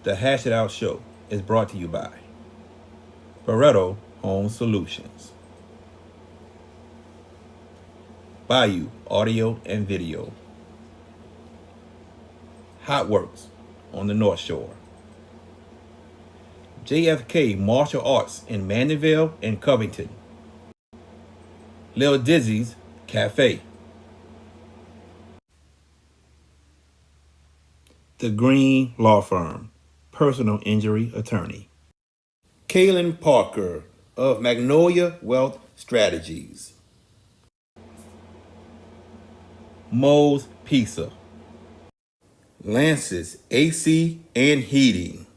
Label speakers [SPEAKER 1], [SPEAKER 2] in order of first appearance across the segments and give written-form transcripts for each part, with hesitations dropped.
[SPEAKER 1] The Hash It Out Show is brought to you by Barreto Home Solutions, Bayou Audio and Video, Hot Works on the North Shore, JFK Martial Arts in Mandeville and Covington, Lil Dizzy's Cafe, The Green Law Firm, personal injury attorney, Kaylin Parker of Magnolia Wealth Strategies, Moe's Pizza, Lance's AC and Heating,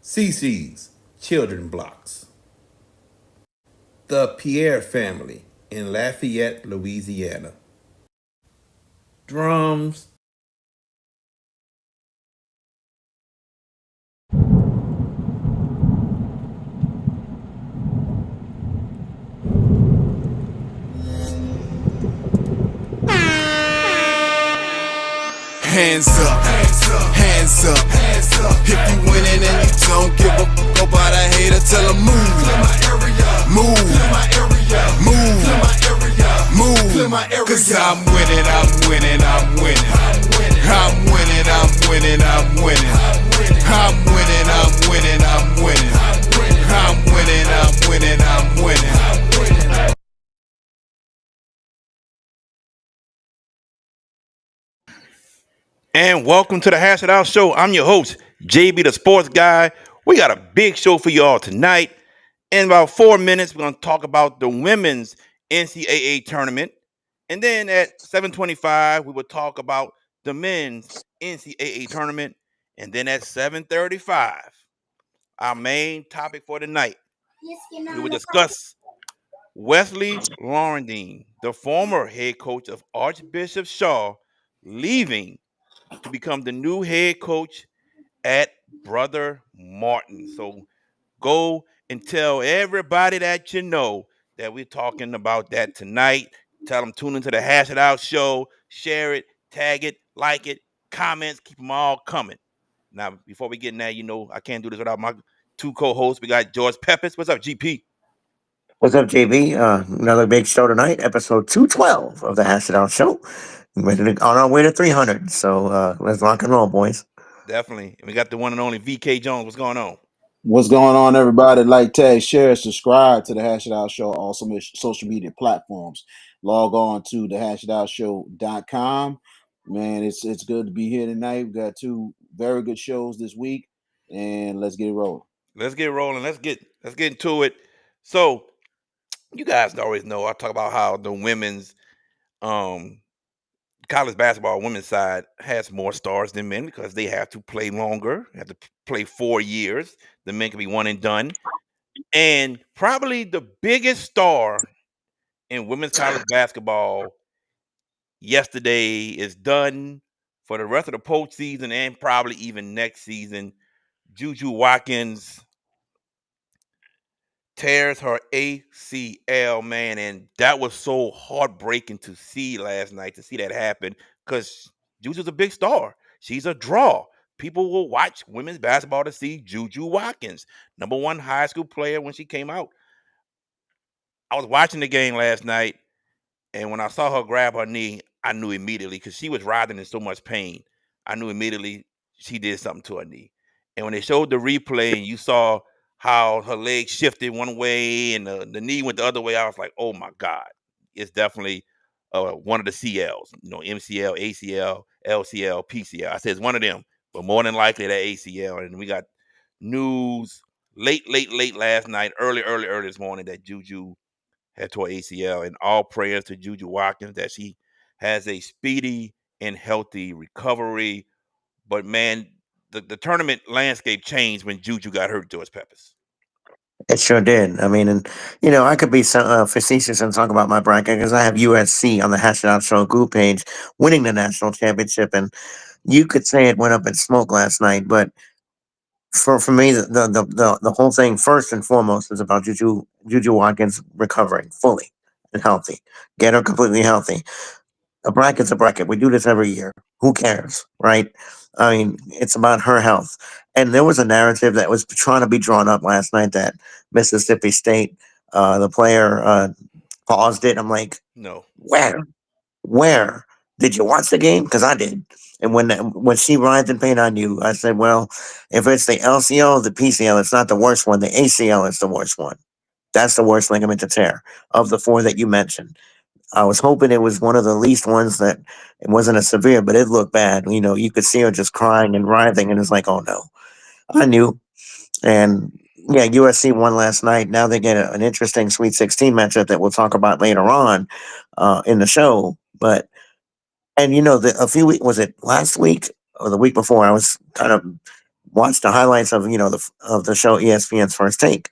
[SPEAKER 1] CC's Children Blocks, The Pierre Family in Lafayette, Louisiana, Drums,
[SPEAKER 2] Hands up, hands up, hands up. If you winning and you don't give a fuck about a hater, tell them move. Clear my area, move. Clear my area, move. Clear my area, move. Clear my area. Cause I'm winning, I'm winning, I'm winning. I'm winning, I'm winning, I'm winning. I'm winning, I'm winning, I'm winning. I'm winning, I'm winning, I'm winning.
[SPEAKER 1] and welcome to the Hash It Out Show. I'm your host, JB the Sports Guy. We got a big show for y'all tonight. In about 4 minutes, we're going to talk about the women's NCAA tournament. And then at 7:25, we will talk about the men's NCAA tournament. And then at 7:35, our main topic for the night, we will discuss Wesley Laurendine, the former head coach of Archbishop Shaw, leaving to become the new head coach at Brother Martin. So go and tell everybody that you know that we're talking about that tonight. Tell them tune into the Hash It Out Show, share it, tag it, like it, comments, keep them all coming. Now, before we get in there, you know I can't do this without my two co-hosts. We got George Peppers. What's up, GP?
[SPEAKER 3] What's up, JB? Another big show tonight, episode 212 of the Hash It Out Show. On our way to 300. So let's rock and roll, boys.
[SPEAKER 1] Definitely. And we got the one and only VK Jones. What's going on?
[SPEAKER 4] What's going on, everybody? Like, tag, share, subscribe to the Hash It Out Show, all social media platforms. Log on to the hashitoutshow.com. Man, it's good to be here tonight. We've got two very good shows this week, and let's get it rolling.
[SPEAKER 1] Let's get rolling. Let's get into it. So, you guys always know I talk about how the women's college basketball women's side has more stars than men because they have to play longer, have to play 4 years. The men can be one and done. And probably the biggest star in women's college basketball yesterday is done for the rest of the postseason and probably even next season. Juju Watkins tears her ACL, man, and that was so heartbreaking to see last night, to see that happen, because Juju's a big star. She's a draw. People will watch women's basketball to see Juju Watkins, number one high school player when she came out. I was watching the game last night, and when I saw her grab her knee, I knew immediately, because she was writhing in so much pain. I knew immediately she did something to her knee. And when they showed the replay and you saw how her leg shifted one way and the knee went the other way, I was like, oh my God, it's definitely one of the CLs, MCL, ACL, LCL, PCL. I said it's one of them, but more than likely that ACL. And we got news late last night, early this morning that Juju had tore ACL, and all prayers to Juju Watkins that she has a speedy and healthy recovery. But man, the tournament landscape changed when Juju got hurt, George Peppers.
[SPEAKER 3] It sure did. I mean, and I could be facetious and talk about my bracket because I have USC on the Hash It Out Show group page winning the national championship, and you could say it went up in smoke last night. But for me, the whole thing first and foremost is about Juju Watkins recovering fully and healthy, get her completely healthy. A bracket's a bracket. We do this every year. Who cares, right? I mean, it's about her health. And there was a narrative that was trying to be drawn up last night that Mississippi State, the player, paused it. I'm like,
[SPEAKER 1] No.
[SPEAKER 3] where? Where? Did you watch the game? Because I did. And when she writhed in pain, I knew. I said, well, if it's the LCL or the PCL, it's not the worst one. The ACL is the worst one. That's the worst ligament to tear of the four that you mentioned. I was hoping it was one of the least ones that it wasn't as severe, but it looked bad. You know, you could see her just crying and writhing, and it's like, oh no. I knew. And yeah, USC won last night. Now they get an interesting Sweet 16 matchup that we'll talk about later on in the show. But and a few weeks, was it last week or the week before? I was kind of watched the highlights of of the show ESPN's First Take,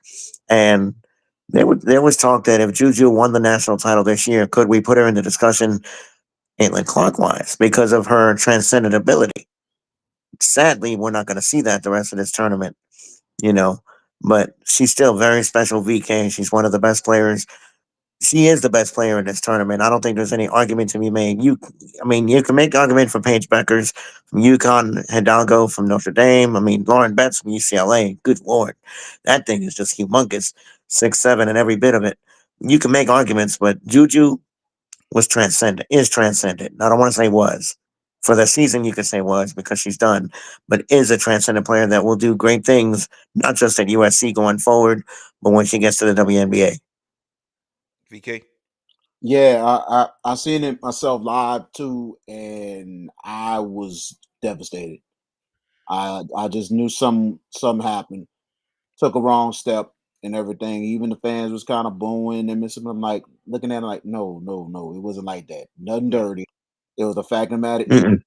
[SPEAKER 3] and there was talk that if Juju won the national title this year, could we put her in the discussion Caitlin clockwise because of her transcendent ability? Sadly, we're not going to see that the rest of this tournament, you know. But she's still very special VK. She's one of the best players. She is the best player in this tournament. I don't think there's any argument to be made. I mean, you can make argument for Paige Beckers from UConn, Hidalgo from Notre Dame. I mean, Lauren Betts from UCLA. Good lord, that thing is just humongous, 6'7", and every bit of it. You can make arguments, but Juju was transcendent. Is transcendent. I don't want to say was. For the season, you could say was because she's done, but is a transcendent player that will do great things, not just at USC going forward, but when she gets to the WNBA.
[SPEAKER 1] VK.
[SPEAKER 4] Yeah, I seen it myself live too, and I was devastated. I just knew something happened. Took a wrong step and everything. Even the fans was kind of booing and missing. I'm like looking at it like, no, no, no, it wasn't like that. Nothing
[SPEAKER 1] No.
[SPEAKER 4] dirty. It was the fact of the matter is
[SPEAKER 3] Mm-mm.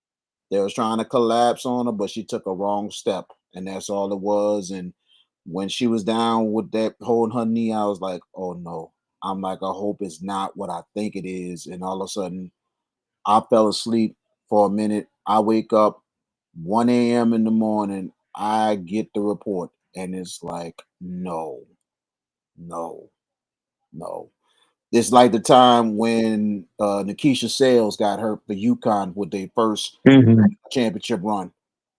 [SPEAKER 4] they was trying to collapse on her, but she took a wrong step, and that's all it was. And when she was down with that holding her knee, I was like, oh no. I'm like, I hope it's not what I think it is. And all of a sudden, I fell asleep for a minute. I wake up 1 a.m. in the morning. I get the report, and it's like, no, no, no. It's like the time when Nikisha Sales got hurt for UConn with their first
[SPEAKER 3] Mm-hmm.
[SPEAKER 4] championship run.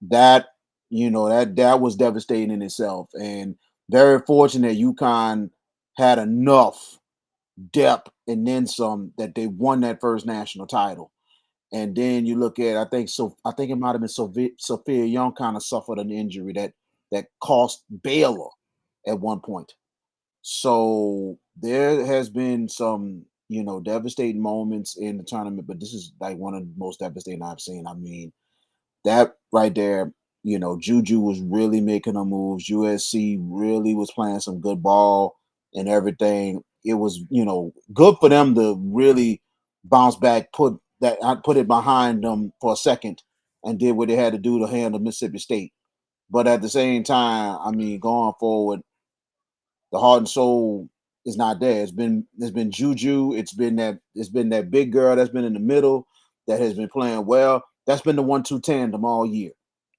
[SPEAKER 4] That that was devastating in itself, and very fortunate UConn had enough depth and then some that they won that first national title. And then you look at, I think it might have been Sophia Young kind of suffered an injury that cost Baylor at one point. So there has been some, devastating moments in the tournament, but this is like one of the most devastating I've seen. I mean, that right there, Juju was really making her moves. USC really was playing some good ball and everything. It was, good for them to really bounce back, put it behind them for a second and did what they had to do to handle Mississippi State. But at the same time, I mean, going forward, the heart and soul is not there. It's been Juju. It's been that big girl that's been in the middle that has been playing well. That's been the 1-2 tandem all year.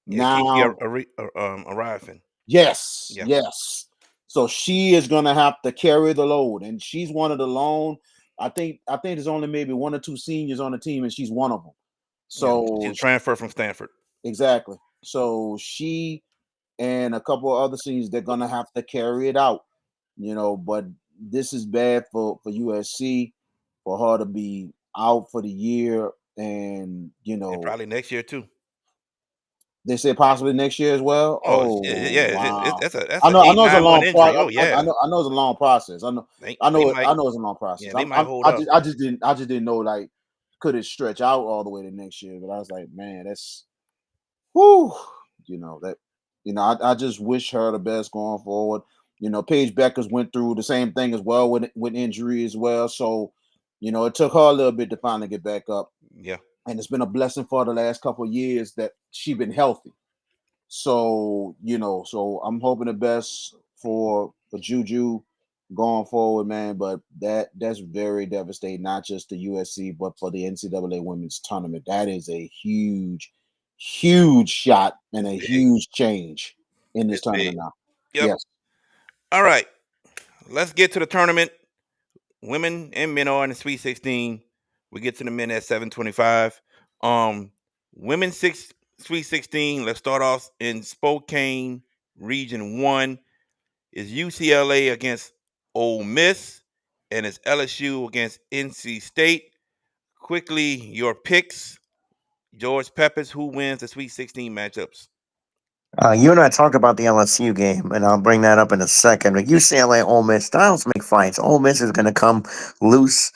[SPEAKER 1] Yeah, Kiki
[SPEAKER 4] Now,
[SPEAKER 1] arriving.
[SPEAKER 4] yes,
[SPEAKER 1] Yeah.
[SPEAKER 4] yes. So she is gonna have to carry the load, and she's one of the lone. I think there's only maybe one or two seniors on the team, and she's one of them.
[SPEAKER 1] Yeah.
[SPEAKER 4] So
[SPEAKER 1] She's transferred from Stanford.
[SPEAKER 4] exactly. So she and a couple of other seniors, they're gonna have to carry it out. But this is bad for USC for her to be out for the year, and
[SPEAKER 1] And probably next year too.
[SPEAKER 4] they said possibly next year as well.
[SPEAKER 1] Oh,
[SPEAKER 4] Oh
[SPEAKER 1] yeah.
[SPEAKER 4] wow!
[SPEAKER 1] That's
[SPEAKER 4] I
[SPEAKER 1] a
[SPEAKER 4] know, I
[SPEAKER 1] eight
[SPEAKER 4] know it's a
[SPEAKER 1] 9 1
[SPEAKER 4] long
[SPEAKER 1] injury.
[SPEAKER 4] process.
[SPEAKER 1] Oh yeah.
[SPEAKER 4] I know it's a long process. I
[SPEAKER 1] They
[SPEAKER 4] know
[SPEAKER 1] might.
[SPEAKER 4] I know it's a long process.
[SPEAKER 1] Yeah, they might hold up.
[SPEAKER 4] I just didn't know, like, could it stretch out all the way to next year? But I was like, man, that's whoo. That I just wish her the best going forward. Paige Beckers went through the same thing as well with injury as well. So, it took her a little bit to finally get back up.
[SPEAKER 1] Yeah.
[SPEAKER 4] And it's been a blessing for the last couple of years that she been healthy. So, so I'm hoping the best for Juju going forward, man. But that's very devastating, not just the USC, but for the NCAA women's tournament. That is a huge, huge shot and a
[SPEAKER 1] Big.
[SPEAKER 4] huge change in this
[SPEAKER 1] It's big.
[SPEAKER 4] tournament now.
[SPEAKER 1] Yep.
[SPEAKER 4] Yes.
[SPEAKER 1] All right. Let's get to the tournament. Women and men are in the Sweet 16. We get to the men at 7:25. Um, women Sweet 16. Let's start off in Spokane, Region 1. Is UCLA against Ole Miss, and it's LSU against NC State. Quickly, your picks. George Peppers, who wins the Sweet 16 matchups?
[SPEAKER 3] You and I talked about the LSU game, and I'll bring that up in a second. But UCLA, Ole Miss, styles make fights. Ole Miss is going to come loose,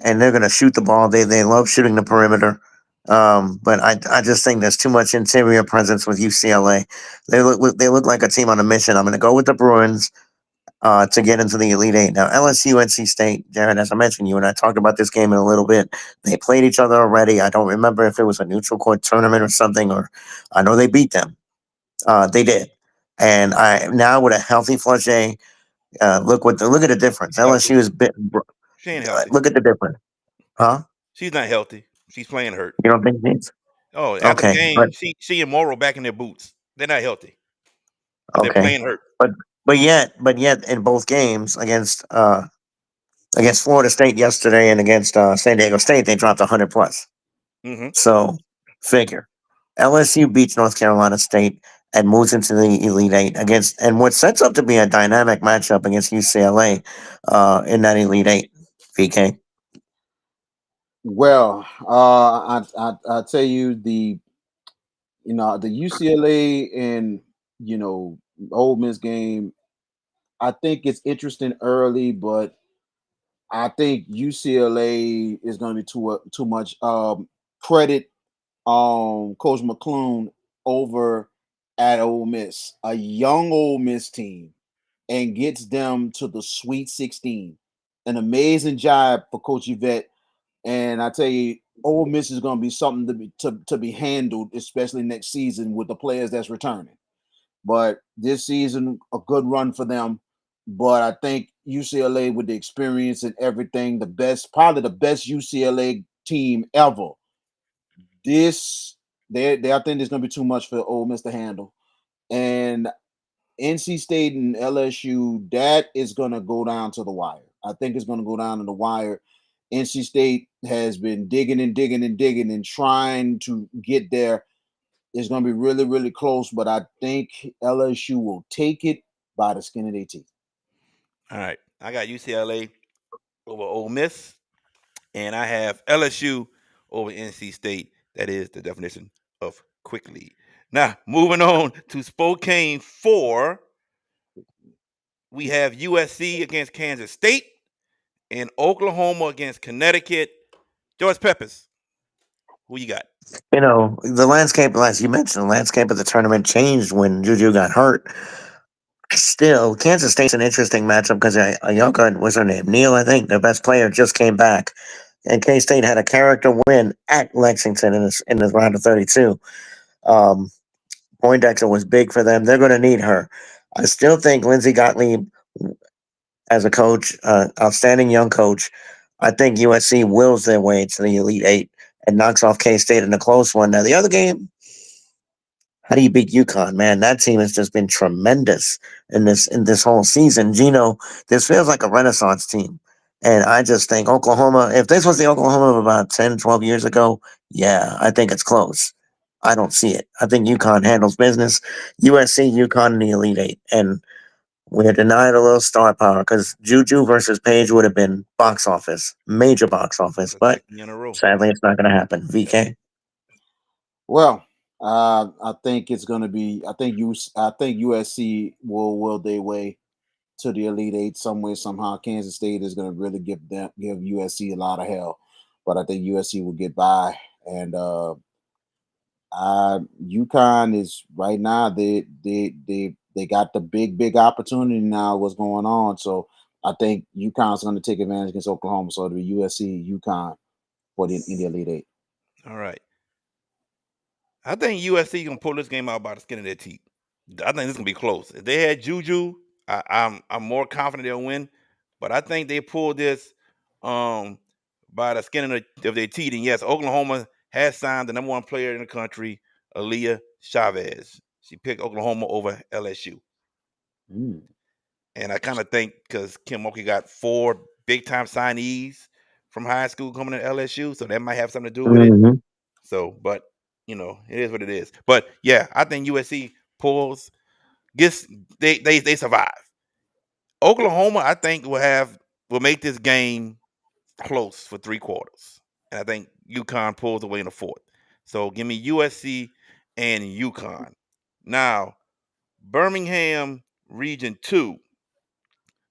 [SPEAKER 3] and they're going to shoot the ball. They love shooting the perimeter. But I just think there's too much interior presence with UCLA. They look like a team on a mission. I'm going to go with the Bruins to get into the Elite Eight. Now, LSU, NC State, Jared, as I mentioned, you and I talked about this game in a little bit. They played each other already. I don't remember if it was a neutral court tournament or something, or I know they beat them. They did, and I now with a healthy Fleury, look at the difference.
[SPEAKER 1] Healthy.
[SPEAKER 3] LSU is bit.
[SPEAKER 1] She ain't healthy.
[SPEAKER 3] Look at the difference, huh?
[SPEAKER 1] She's not healthy. She's playing hurt.
[SPEAKER 3] You don't think it's
[SPEAKER 1] Oh, after the
[SPEAKER 3] okay?
[SPEAKER 1] game, she and Morrow back in their boots. They're not healthy. They're
[SPEAKER 3] Okay,
[SPEAKER 1] playing hurt.
[SPEAKER 3] but but yet in both games against Florida State yesterday and against San Diego State, they dropped 100 plus.
[SPEAKER 1] Hmm.
[SPEAKER 3] So figure LSU beats North Carolina State and moves into the Elite Eight against, and what sets up to be a dynamic matchup against UCLA in that Elite Eight. VK.
[SPEAKER 4] Well, I tell you the UCLA and Ole Miss game. I think it's interesting early, but I think UCLA is going to be too much credit Coach McClune over at Ole Miss, a young Ole Miss team, and gets them to the Sweet 16. An amazing job for Coach Yvette. And I tell you, Ole Miss is going to be something to be handled, especially next season with the players that's returning. But this season, a good run for them. But I think UCLA, with the experience and everything, probably the best UCLA team ever. This, I think there's going to be too much for Ole Miss to handle. And NC State and LSU, that is going to go down to the wire. I think it's going to go down to the wire. NC State has been digging and digging and digging and trying to get there. It's going to be really, really close, but I think LSU will take it by the skin of their teeth.
[SPEAKER 1] All right. I got UCLA over Ole Miss, and I have LSU over NC State. That is the definition of quickly. Now, moving on to Spokane 4, we have USC against Kansas State and Oklahoma against Connecticut. George Peppers, who you got?
[SPEAKER 3] The landscape, as you mentioned, the landscape of the tournament changed when Juju got hurt. Still, Kansas State's an interesting matchup because a young guy, what's her name? Neal, I think, their best player, just came back. And K State had a character win at Lexington in the round of 32. Um, Poindexter was big for them. They're going to need her. I still think Lindsey Gottlieb, as a coach, outstanding young coach, I think USC wills their way to the Elite Eight and knocks off K State in a close one. Now, the other game, how do you beat UConn? Man, that team has just been tremendous in this whole season. Gino, this feels like a Renaissance team. And I just think Oklahoma, if this was the Oklahoma of about 10, 12 years ago, yeah, I think it's close. I don't see it. I think UConn handles business. USC, UConn in the Elite Eight. And we're denied a little star power because Juju versus Page would have been box office, major box office.
[SPEAKER 1] The
[SPEAKER 3] But
[SPEAKER 1] second year in a row.
[SPEAKER 3] sadly, it's not going to happen. VK.
[SPEAKER 4] Well, I think it's going to be. I think USC will their way to the Elite Eight some way somehow. Kansas State is going to really give USC a lot of hell, but I think USC will get by. And UConn is right now. They got the big opportunity now. What's going on? So I think UConn's going to take advantage against Oklahoma. So it'll be USC, UConn for in the Elite Eight.
[SPEAKER 1] All right. I think USC gonna pull this game out by the skin of their teeth. I think this gonna be close. If they had Juju, I'm more confident they'll win. But I think they pull this um by the skin of their teeth. And yes, Oklahoma has signed the number one player in the country, Aaliyah Chavez. She picked Oklahoma over LSU.
[SPEAKER 4] Mm.
[SPEAKER 1] And I kind of think because Kim Mulkey got 4 big time signees from high school coming to LSU, so that might have something to do with it.
[SPEAKER 3] Mm-hmm.
[SPEAKER 1] So, but it is what it is. But yeah, I think USC pulls, gets they survive. Oklahoma, I think will make this game close for 3 quarters, and I think UConn pulls away in the fourth. So give me USC and UConn. Now, Birmingham Region 2,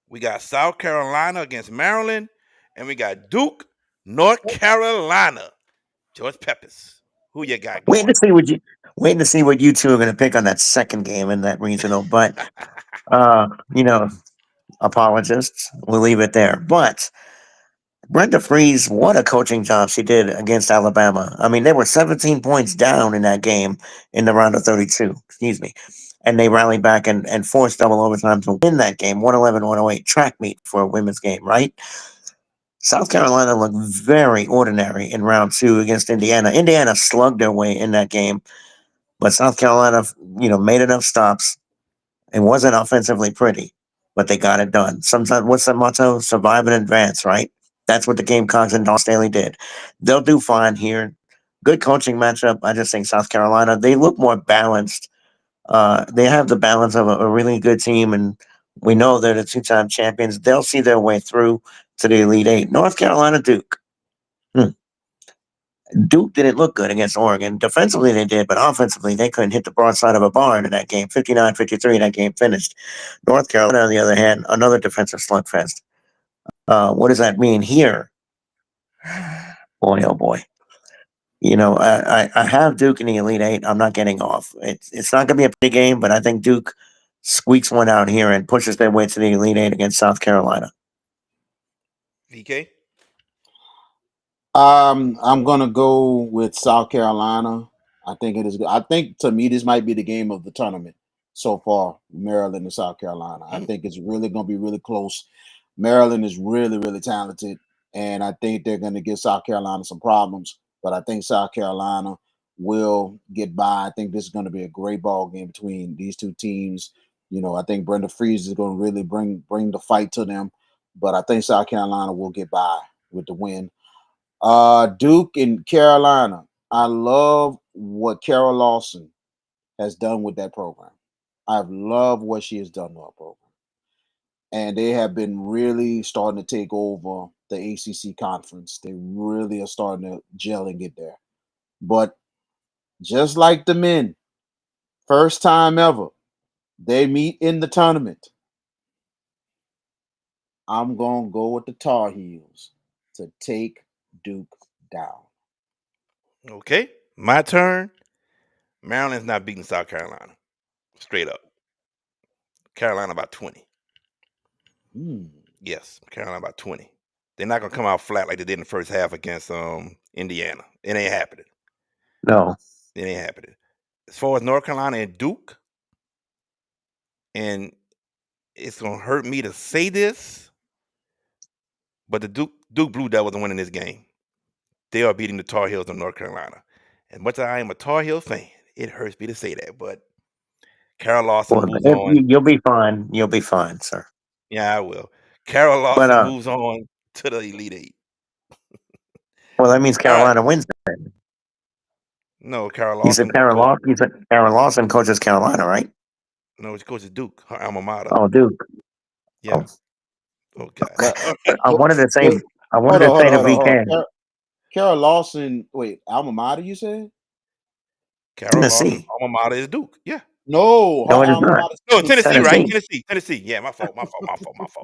[SPEAKER 1] we got South Carolina against Maryland, and we got Duke, North Carolina. George Peppers, who you got
[SPEAKER 3] Waiting
[SPEAKER 1] going?
[SPEAKER 3] to see what you waiting to see what you two are going to pick on that second game in that regional. But you know, apologists, we'll leave it there. But Brenda Freeze, what a coaching job she did against Alabama. I mean, they were 17 points down in that game in the round of 32. Excuse me. And they rallied back and forced double overtime to win that game, 111-108 track meet for a women's game, right? South Carolina looked very ordinary in round two against Indiana. Indiana slugged their way in that game, but South Carolina, made enough stops. It wasn't offensively pretty, but they got it done. Sometimes, what's the motto? Survive and advance, right? That's what the Gamecocks and Dawn Staley did. They'll do fine here. Good coaching matchup. I just think South Carolina, they look more balanced. They have the balance of a really good team, and we know they're the two-time champions. They'll see their way through to the Elite Eight. North Carolina, Duke. Hmm. Duke didn't look good against Oregon. Defensively, they did, but offensively, they couldn't hit the broadside of a barn in that game. 59-53, that game finished. North Carolina, on the other hand, another defensive slugfest. What does that mean here? Boy, oh boy. I have Duke in the Elite Eight. I'm not getting off. It's not going to be a pretty game, but I think Duke squeaks one out here and pushes their way to the Elite Eight against South Carolina.
[SPEAKER 1] VK?
[SPEAKER 4] I'm gonna go with South Carolina. I think it is good. I think to me this might be the game of the tournament so far, Maryland and South Carolina. I think it's really gonna be really close. Maryland is really, really talented, and I think they're gonna give South Carolina some problems. But I think South Carolina will get by. I think this is gonna be a great ball game between these two teams. I think Brenda Freeze is gonna really bring the fight to them. But I think South Carolina will get by with the win. Duke and Carolina. I love what Carol Lawson has done with that program. I've loved what she has done with her program. And they have been really starting to take over the ACC conference. They really are starting to gel and get there. But just like the men, first time ever, they meet in the tournament. I'm going to go with the Tar Heels to take Duke down.
[SPEAKER 1] Okay, my turn. Maryland's not beating South Carolina. Straight up. Carolina about 20. Yes, Carolina about 20. They're not gonna come out flat like they did in the first half against Indiana. It ain't happening.
[SPEAKER 3] No.
[SPEAKER 1] It ain't happening. As far as North Carolina and Duke, and it's gonna hurt me to say this, but the Duke Blue Devils are winning this game. They are beating the Tar Heels of North Carolina. As much as I am a Tar Heel fan, it hurts me to say that, but Carol Lawson
[SPEAKER 3] Well,
[SPEAKER 1] moves on.
[SPEAKER 3] you'll be fine. You'll be fine, sir.
[SPEAKER 1] Yeah, I will. Carol
[SPEAKER 3] But
[SPEAKER 1] Lawson moves on to the Elite Eight.
[SPEAKER 3] well, that means
[SPEAKER 1] All right.
[SPEAKER 3] Carolina wins. Then.
[SPEAKER 1] No, Carol
[SPEAKER 3] You said
[SPEAKER 1] Lawson.
[SPEAKER 3] You said Carol Lawson coaches Carolina, right?
[SPEAKER 1] No, she coaches Duke, her alma mater.
[SPEAKER 3] Oh, Duke.
[SPEAKER 1] Yeah. Oh God.
[SPEAKER 3] I wanted to say.
[SPEAKER 4] Wait,
[SPEAKER 3] I wanted to say to VK.
[SPEAKER 4] Carol Lawson, wait, alma mater, you said?
[SPEAKER 1] Carol Lawson,
[SPEAKER 3] Tennessee.
[SPEAKER 1] alma mater is Duke. Yeah.
[SPEAKER 4] No, her
[SPEAKER 3] No, it is
[SPEAKER 4] alma
[SPEAKER 3] not.
[SPEAKER 4] mater.
[SPEAKER 1] No, Tennessee, right?
[SPEAKER 3] Tennessee.
[SPEAKER 1] Tennessee. Yeah, my fault.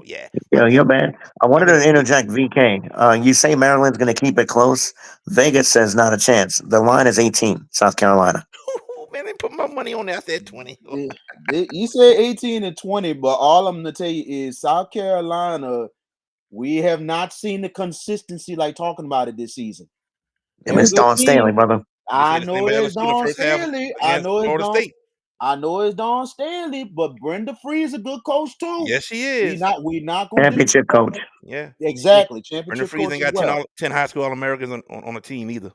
[SPEAKER 1] Yeah, my
[SPEAKER 3] Yo,
[SPEAKER 1] bad.
[SPEAKER 3] you're bad. I wanted
[SPEAKER 1] I'm
[SPEAKER 3] to interject, VK. You say Maryland's going to keep it close. Vegas says not a chance. The line is 18, South Carolina.
[SPEAKER 1] Man, they put my money on there. I said 20.
[SPEAKER 4] You said 18 and 20, but all I'm gonna tell you is South Carolina, we have not seen the consistency like talking about it this season.
[SPEAKER 3] And
[SPEAKER 4] They're a
[SPEAKER 3] Miss
[SPEAKER 4] good
[SPEAKER 3] Dawn Staley,
[SPEAKER 4] team.
[SPEAKER 3] brother.
[SPEAKER 1] You
[SPEAKER 4] I
[SPEAKER 1] see the same
[SPEAKER 4] know
[SPEAKER 1] with
[SPEAKER 4] it's
[SPEAKER 1] LSU in the
[SPEAKER 4] Dawn
[SPEAKER 1] first half
[SPEAKER 4] Staley.
[SPEAKER 1] against Florida State.
[SPEAKER 4] I know it's Dawn Staley, but Brenda Freeze a good coach too.
[SPEAKER 1] Yes, she is.
[SPEAKER 4] We not gonna
[SPEAKER 3] Championship coach.
[SPEAKER 1] Yeah.
[SPEAKER 4] exactly
[SPEAKER 1] Brenda
[SPEAKER 4] championship
[SPEAKER 1] Freeze
[SPEAKER 4] coach
[SPEAKER 1] ain't
[SPEAKER 4] as
[SPEAKER 1] got
[SPEAKER 4] well.
[SPEAKER 1] 10 high school All-Americans on a team either.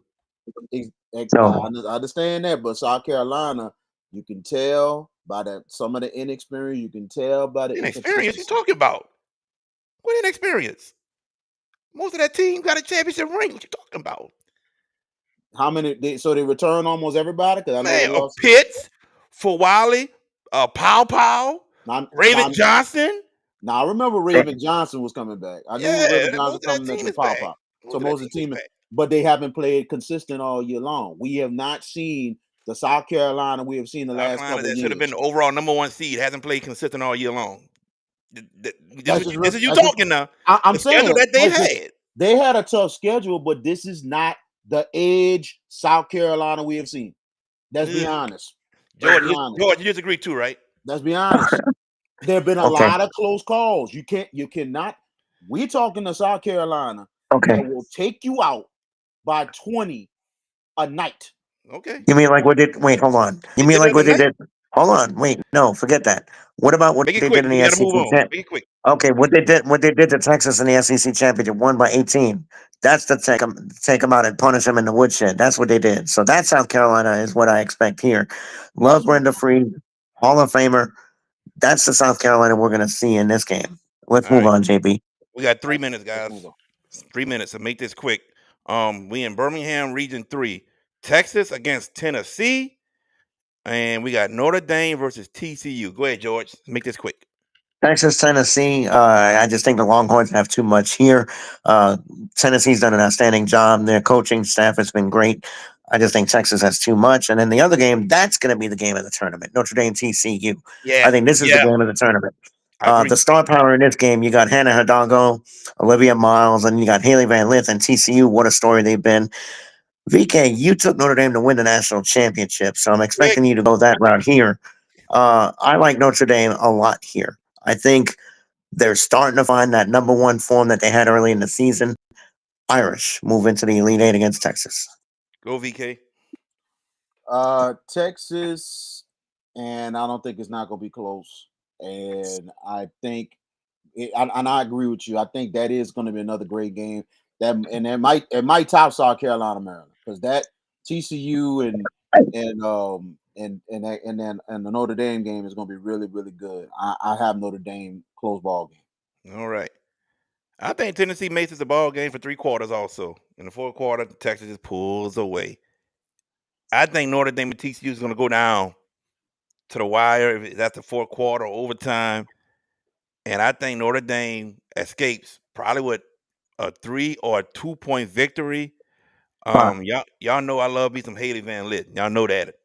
[SPEAKER 3] No.
[SPEAKER 4] I understand that, but South Carolina, you can tell by some of the inexperience. You can tell by the
[SPEAKER 1] Inexperience? You
[SPEAKER 4] inconsistency.
[SPEAKER 1] talking about? What inexperience? Most of that team got a championship ring. What you talking about?
[SPEAKER 4] How many? So they return almost everybody because I know they
[SPEAKER 1] Man,
[SPEAKER 4] lost.
[SPEAKER 1] Pitts, for Wiley, Pow Pow,
[SPEAKER 4] Now,
[SPEAKER 1] Raven
[SPEAKER 4] now,
[SPEAKER 1] Johnson.
[SPEAKER 4] now, I remember Raven Johnson was coming back. I knew Raven
[SPEAKER 1] Yeah,
[SPEAKER 4] Johnson
[SPEAKER 1] most of that
[SPEAKER 4] coming back
[SPEAKER 1] team
[SPEAKER 4] from
[SPEAKER 1] is
[SPEAKER 4] Pop
[SPEAKER 1] back.
[SPEAKER 4] Pop. So
[SPEAKER 1] Most of that
[SPEAKER 4] most
[SPEAKER 1] team
[SPEAKER 4] of the
[SPEAKER 1] is
[SPEAKER 4] team,
[SPEAKER 1] back.
[SPEAKER 4] but they haven't played consistent all year long. We have not seen the South Carolina we have seen the
[SPEAKER 1] South
[SPEAKER 4] last
[SPEAKER 1] Carolina,
[SPEAKER 4] couple of
[SPEAKER 1] that should have been
[SPEAKER 4] years.
[SPEAKER 1] the overall #1 seed, hasn't played consistent all year long.
[SPEAKER 4] That's just
[SPEAKER 1] This is you
[SPEAKER 4] that's just.
[SPEAKER 1] talking now.
[SPEAKER 4] I'm
[SPEAKER 1] The schedule
[SPEAKER 4] saying,
[SPEAKER 1] that they've
[SPEAKER 4] but this
[SPEAKER 1] had.
[SPEAKER 4] they had a tough schedule, but this is not the edge South Carolina we have seen. Let's be
[SPEAKER 1] Ugh.
[SPEAKER 4] honest. Let's be honest.
[SPEAKER 1] George, you disagree too, right?
[SPEAKER 4] Let's be honest. There have been a
[SPEAKER 3] Okay.
[SPEAKER 4] lot of close calls. You cannot. We're talking to South Carolina
[SPEAKER 3] Okay.
[SPEAKER 4] that will take you out by 20 a night.
[SPEAKER 1] Okay.
[SPEAKER 3] You mean like what did? Wait, hold on. You
[SPEAKER 1] They
[SPEAKER 3] mean
[SPEAKER 1] did the
[SPEAKER 3] like
[SPEAKER 1] other
[SPEAKER 3] what they
[SPEAKER 1] night.
[SPEAKER 3] did? Hold on. Wait, no, forget that. What about what
[SPEAKER 1] Make it
[SPEAKER 3] they did
[SPEAKER 1] quick.
[SPEAKER 3] in
[SPEAKER 1] We
[SPEAKER 3] the
[SPEAKER 1] got to move
[SPEAKER 3] SEC
[SPEAKER 1] on.
[SPEAKER 3] champ?
[SPEAKER 1] Make it quick.
[SPEAKER 3] Okay, what they did to Texas in the SEC championship, won by 18. That's to take them out and punish them in the woodshed. That's what they did. So that South Carolina is what I expect here. Love
[SPEAKER 4] That's what
[SPEAKER 3] Brenda Freed, Hall of Famer. That's the South Carolina we're going to see in this game. Let's
[SPEAKER 1] All
[SPEAKER 3] move
[SPEAKER 1] right.
[SPEAKER 3] on, JB.
[SPEAKER 1] We got 3 minutes,
[SPEAKER 4] let's move
[SPEAKER 1] guys.
[SPEAKER 4] on.
[SPEAKER 1] 3 minutes. So make this quick. We in Birmingham, Region 3. Texas against Tennessee. And we got Notre Dame versus TCU. Go ahead, George. Make this quick.
[SPEAKER 3] Texas, Tennessee. I just think the Longhorns have too much here. Tennessee's done an outstanding job. Their coaching staff has been great. I just think Texas has too much. And then the other game, that's going to be the game of the tournament. Notre Dame, TCU. I
[SPEAKER 1] Yeah.
[SPEAKER 3] think this is the
[SPEAKER 1] Yeah.
[SPEAKER 3] game of the tournament.
[SPEAKER 1] I agree.
[SPEAKER 3] The star power in this game, you got Hannah Hidalgo, Olivia Miles, and you got Haley Van Lith and TCU. What a story they've been. VK, you took Notre Dame to win the national championship, so I'm
[SPEAKER 1] Quick.
[SPEAKER 3] expecting you to go that route here. I like Notre Dame a lot here. I think they're starting to find that #1 form that they had early in the season. Irish move into the Elite Eight against Texas.
[SPEAKER 1] Go, VK.
[SPEAKER 4] Texas, and I don't think it's not going to be close. And I think, and I agree with you. I think that is going to be another great game. It might top South Carolina, Maryland, because that TCU and the Notre Dame game is going to be really, really good. I have Notre Dame close ball game.
[SPEAKER 1] All right. I think Tennessee makes it a ball game for 3 quarters also. In the fourth quarter, Texas just pulls away. I think Notre Dame and TCU is going to go down to the wire if that's the fourth quarter or overtime. And I think Notre Dame escapes probably with a 3 or a 2 point victory.
[SPEAKER 3] Huh.
[SPEAKER 1] Y'all know I love me some Haley Van Lit. Y'all know that.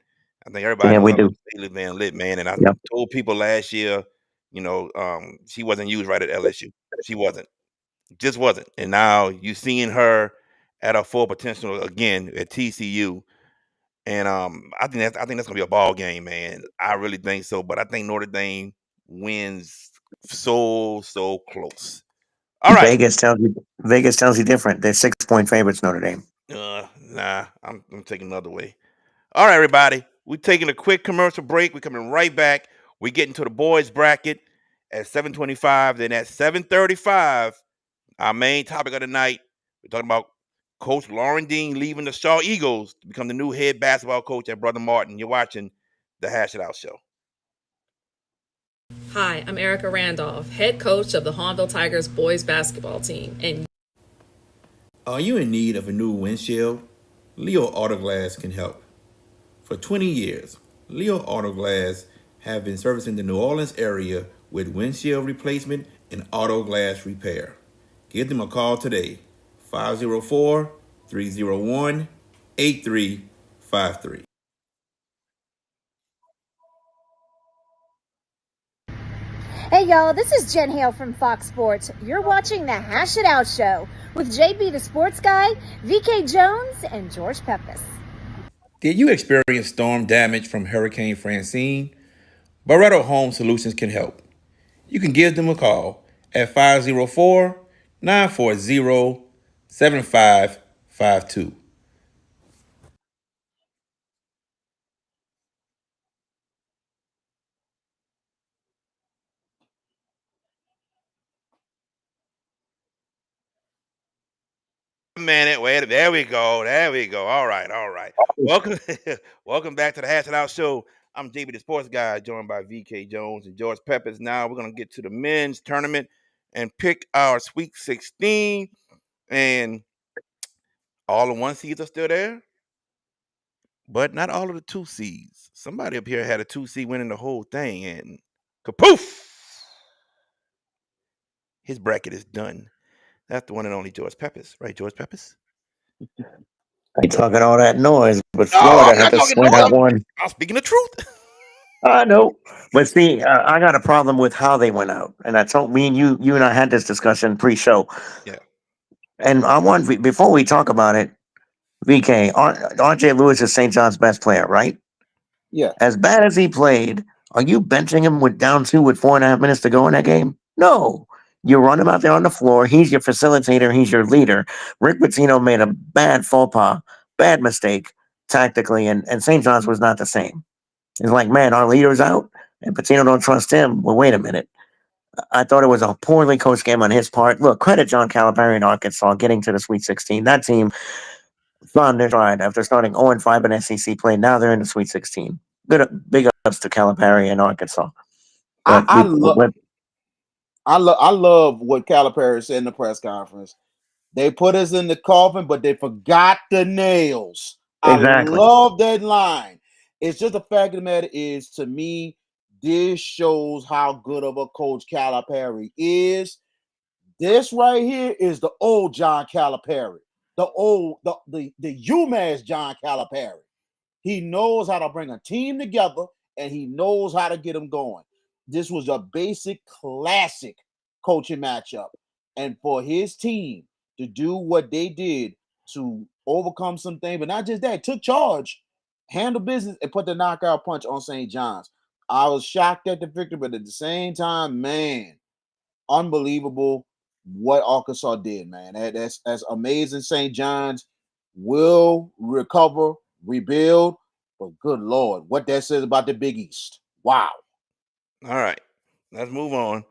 [SPEAKER 1] I think everybody
[SPEAKER 3] Yeah,
[SPEAKER 1] knows
[SPEAKER 3] we
[SPEAKER 1] I love
[SPEAKER 3] do.
[SPEAKER 1] Haley Van Lit, man. And I
[SPEAKER 3] Yep.
[SPEAKER 1] told people last year, she wasn't used right at LSU. She wasn't. Just wasn't. And now you seeing her at her full potential again at TCU. And I think that's gonna be a ball game, man. I really think so. But I think Notre Dame wins so close. All right.
[SPEAKER 3] Vegas tells you different. They're 6 point favorites, Notre Dame.
[SPEAKER 1] Nah, I'm taking another way. All right, everybody. We're taking a quick commercial break. We're coming right back. We're getting to the boys bracket at 7:25. Then at 7:35, our main topic of the night, we're talking about Coach Laurendine leaving the Shaw Eagles to become the new head basketball coach at Brother Martin. You're watching the Hash It Out Show.
[SPEAKER 5] Hi, I'm Erica Randolph, head coach of the Hornville Tigers boys basketball team, and
[SPEAKER 1] Are you in need of a new windshield? Leo Autoglass can help. For 20 years, Leo Autoglass have been servicing the New Orleans area with windshield replacement and auto glass repair. Give them a call today, 504-301-8353.
[SPEAKER 6] Hey y'all, this is Jen Hale from Fox Sports. You're watching the Hash It Out Show with JB the Sports Guy, VK Jones, and George Peppis.
[SPEAKER 1] Did you experience storm damage from Hurricane Francine? Barretto Home Solutions can help. You can give them a call at 504-940-7552. Minute, wait, there we go. All right. Welcome, welcome back to the Hash It Out Show. I'm JB the Sports Guy, joined by VK Jones and George Peppers. Now we're gonna get to the men's tournament and pick our Sweet 16. And all the one seeds are still there. but not all of the two seeds. Somebody up here had a two seed winning the whole thing, and kapoof, his bracket is done. That's the one and only George Peppers, right? George Peppers.
[SPEAKER 3] They talking all that noise, but
[SPEAKER 1] No,
[SPEAKER 3] Florida
[SPEAKER 1] I'm
[SPEAKER 3] had
[SPEAKER 1] not
[SPEAKER 3] to
[SPEAKER 1] talking
[SPEAKER 3] swing
[SPEAKER 1] noise.
[SPEAKER 3] out one.
[SPEAKER 1] I'm speaking the truth.
[SPEAKER 3] I know, but see, I got a problem with how they went out, and I told me and you and I had this discussion pre-show,
[SPEAKER 1] Yeah.
[SPEAKER 3] and I want before we talk about it, VK, RJ Lewis is St. John's best player, right?
[SPEAKER 4] Yeah.
[SPEAKER 3] As bad as he played, are you benching him with down two with 4.5 minutes to go in that game? No. You run him out there on the floor. He's your facilitator. He's your leader. Rick Pitino made a bad faux pas, bad mistake tactically, and St. John's was not the same. It's like, man, our leader's out, and Pitino don't trust him. Well, wait a minute. I thought it was a poorly coached game on his part. Look, credit John Calipari in Arkansas getting to the Sweet 16. That team found their stride after starting 0-5 in SEC play. Now they're in the Sweet 16. Good, big ups to Calipari in Arkansas.
[SPEAKER 4] I,
[SPEAKER 3] But
[SPEAKER 4] I
[SPEAKER 3] we
[SPEAKER 4] love I love what Calipari said in the press conference. They put us in the coffin, but they forgot the nails. I
[SPEAKER 3] exactly.
[SPEAKER 4] love that line. It's just the fact of the matter is, to me, this shows how good of a coach Calipari is. This right here is the old John Calipari, the UMass John Calipari. He knows how to bring a team together and he knows how to get them going. This was a basic classic coaching matchup. And for his team to do what they did to overcome some things, but not just that, took charge, handle business, and put the knockout punch on St. John's. I was shocked at the victory, but at the same time, man, unbelievable what Arkansas did, man. That's amazing. St. John's will recover, rebuild, but good Lord, what that says about the Big East. Wow.
[SPEAKER 1] All right. Let's move on.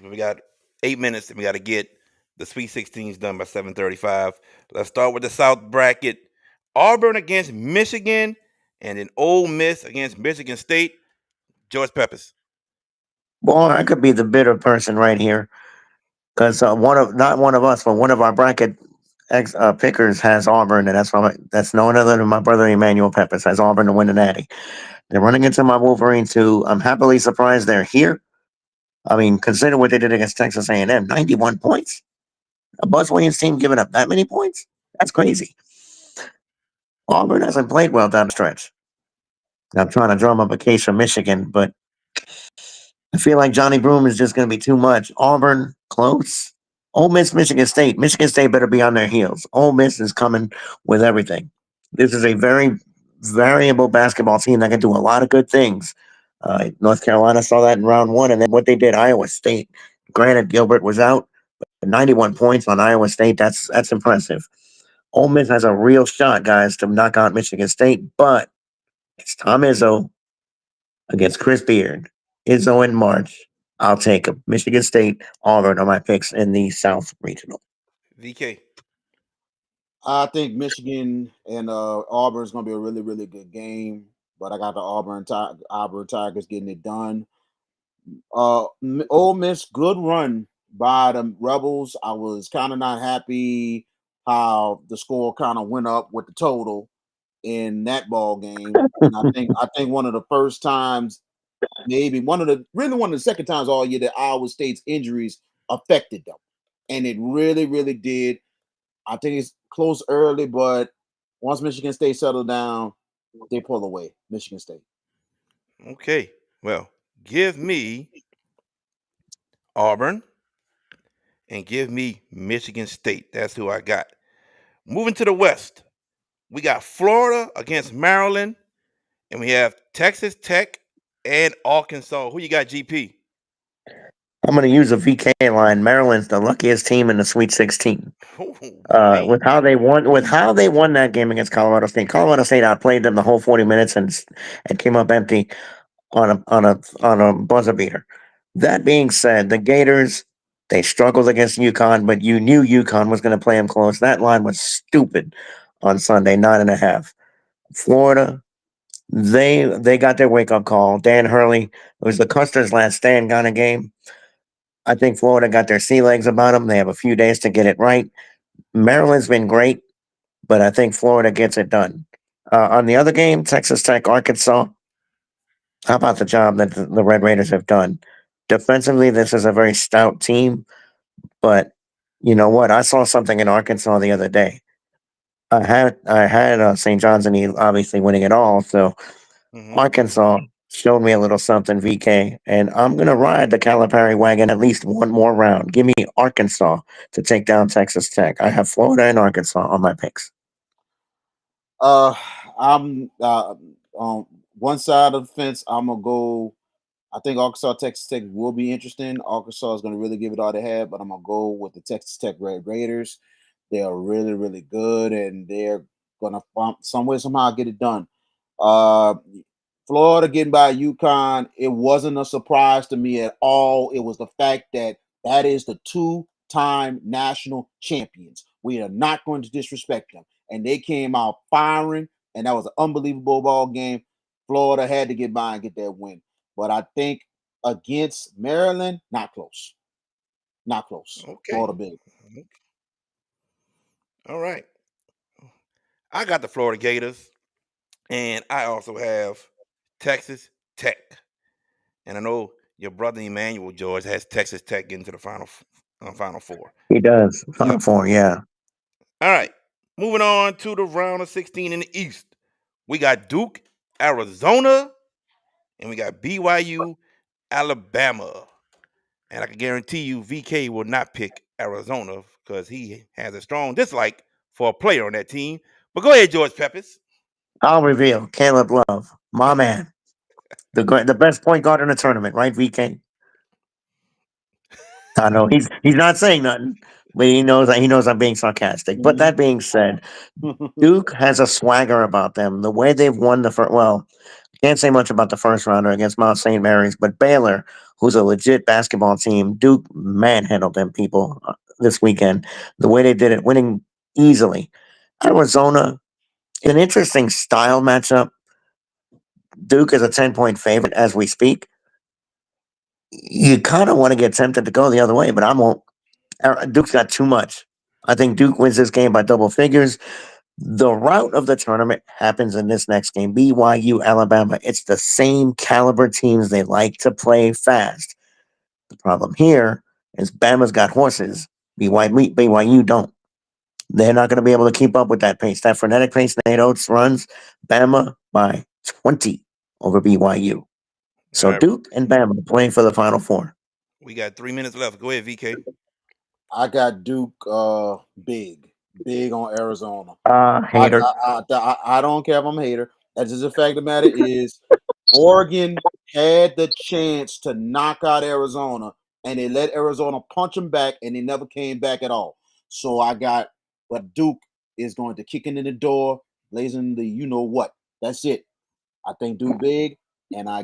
[SPEAKER 1] We got 8 minutes, and we got to get the Sweet 16s done by 7:35. Let's start with the South bracket. Auburn against Michigan, and then Ole Miss against Michigan State. George Peppers.
[SPEAKER 3] Well, I could be the bitter person right here because not one of us, but one of our bracket pickers has Auburn, and that's no one other than my brother Emmanuel Peppers has Auburn to win the Natty. They're running into my Wolverines, who I'm happily surprised they're here. I mean, consider what they did against Texas A&M, 91 points. A Buzz Williams team giving up that many points? That's crazy. Auburn hasn't played well down the stretch. I'm trying to drum up a case for Michigan, but I feel like Johnny Broom is just going to be too much. Auburn, close. Ole Miss, Michigan State. Michigan State better be on their heels. Ole Miss is coming with everything. This is a very variable basketball team that can do a lot of good things. North Carolina saw that in round one, and then what they did, Iowa State. Granted, Gilbert was out, but 91 points on Iowa State, that's impressive. Ole Miss has a real shot, guys, to knock out Michigan State, but it's Tom Izzo against Chris Beard. Izzo in March. I'll take him. Michigan State, Auburn are my picks in the South Regional.
[SPEAKER 1] VK.
[SPEAKER 4] I think Michigan and Auburn is going to be a really, really good game, but I got the Auburn Tigers getting it done. Ole Miss, good run by the Rebels. I was kind of not happy how the score kind of went up with the total in that ball game, and I think one of the first times, maybe one of the second times all year that Iowa State's injuries affected them, and it really, really did. I think it's close early, but once Michigan State settled down, they pull away. Michigan State.
[SPEAKER 1] Okay. Well, give me Auburn and give me Michigan State. That's who I got. Moving to the West, we got Florida against Maryland, and we have Texas Tech and Arkansas. Who you got, GP?
[SPEAKER 3] I'm going to use a VK line. Maryland's the luckiest team in the Sweet 16.
[SPEAKER 1] Oh, man.
[SPEAKER 3] With how they won that game against Colorado State. Colorado State outplayed them the whole 40 minutes and came up empty on a buzzer beater. That being said, the Gators they struggled against UConn, but you knew UConn was going to play them close. That line was stupid on Sunday, 9.5. Florida, they got their wake up call. Dan Hurley, it was the Custer's last stand kind of game. I think Florida got their sea legs about them. They have a few days to get it right. Maryland's been great, but I think Florida gets it done. On the other game, Texas Tech, Arkansas. How about the job that the Red Raiders have done? Defensively, this is a very stout team, but you know what? I saw something in Arkansas the other day. I had St. John's and he obviously winning it all. So
[SPEAKER 1] Hmm.
[SPEAKER 3] Arkansas showed me a little something, VK, and I'm gonna ride the Calipari wagon at least one more round. Give me Arkansas to take down Texas Tech. I have Florida and Arkansas on my picks.
[SPEAKER 4] Uh, I'm on one side of the fence. I'm gonna go. I think Arkansas Texas Tech will be interesting. Arkansas is going to really give it all they have, but I'm gonna go with the Texas Tech Red Raiders. They are really, really good, and they're gonna some way somehow get it done. Uh, Florida getting by UConn, it wasn't a surprise to me at all. It was the fact that that is the two-time national champions. We are not going to disrespect them, and they came out firing, and that was an unbelievable ball game. Florida had to get by and get that win. But I think against Maryland, not close. Not close.
[SPEAKER 1] Okay.
[SPEAKER 4] Florida big.
[SPEAKER 1] All right. I got the Florida Gators, and I also have Texas Tech. And I know your brother Emmanuel George has Texas Tech getting to the Final Four.
[SPEAKER 3] He does. Final four, yeah.
[SPEAKER 1] All right. Moving on to the round of 16 in the East. We got Duke, Arizona, and we got BYU, Alabama. And I can guarantee you VK will not pick Arizona because he has a strong dislike for a player on that team. But go ahead, George Peppers.
[SPEAKER 3] I'll reveal Caleb Love, my man, the best point guard in the tournament, right, VK? I know he's not saying nothing, but he knows I'm being sarcastic. But that being said, Duke has a swagger about them. The way they've won the first, well, can't say much about the first rounder against Mount St. Mary's, but Baylor, who's a legit basketball team, Duke manhandled them people this weekend. The way they did it, winning easily. Arizona, an interesting style matchup. Duke is a 10-point favorite as we speak. You kind of want to get tempted to go the other way, but I won't. Duke's got too much. I think Duke wins this game by double figures. The route of the tournament happens in this next game. BYU, Alabama. It's the same caliber teams. They like to play fast. The problem here is Bama's got horses. BYU don't. They're not going to be able to keep up with that pace. That frenetic pace Nate Oates runs, Bama by 20 over BYU.
[SPEAKER 1] All
[SPEAKER 3] So
[SPEAKER 1] right.
[SPEAKER 3] Duke and Bama playing for the Final Four.
[SPEAKER 1] We got 3 minutes left. Go ahead, VK.
[SPEAKER 4] I got Duke big on Arizona.
[SPEAKER 3] Hater.
[SPEAKER 4] I don't care if I'm a hater. That's just the fact of the matter is Oregon had the chance to knock out Arizona, and they let Arizona punch them back, and they never came back at all. So but Duke is going to kick in the door, blazing the you know what. That's it. I think Duke big, and I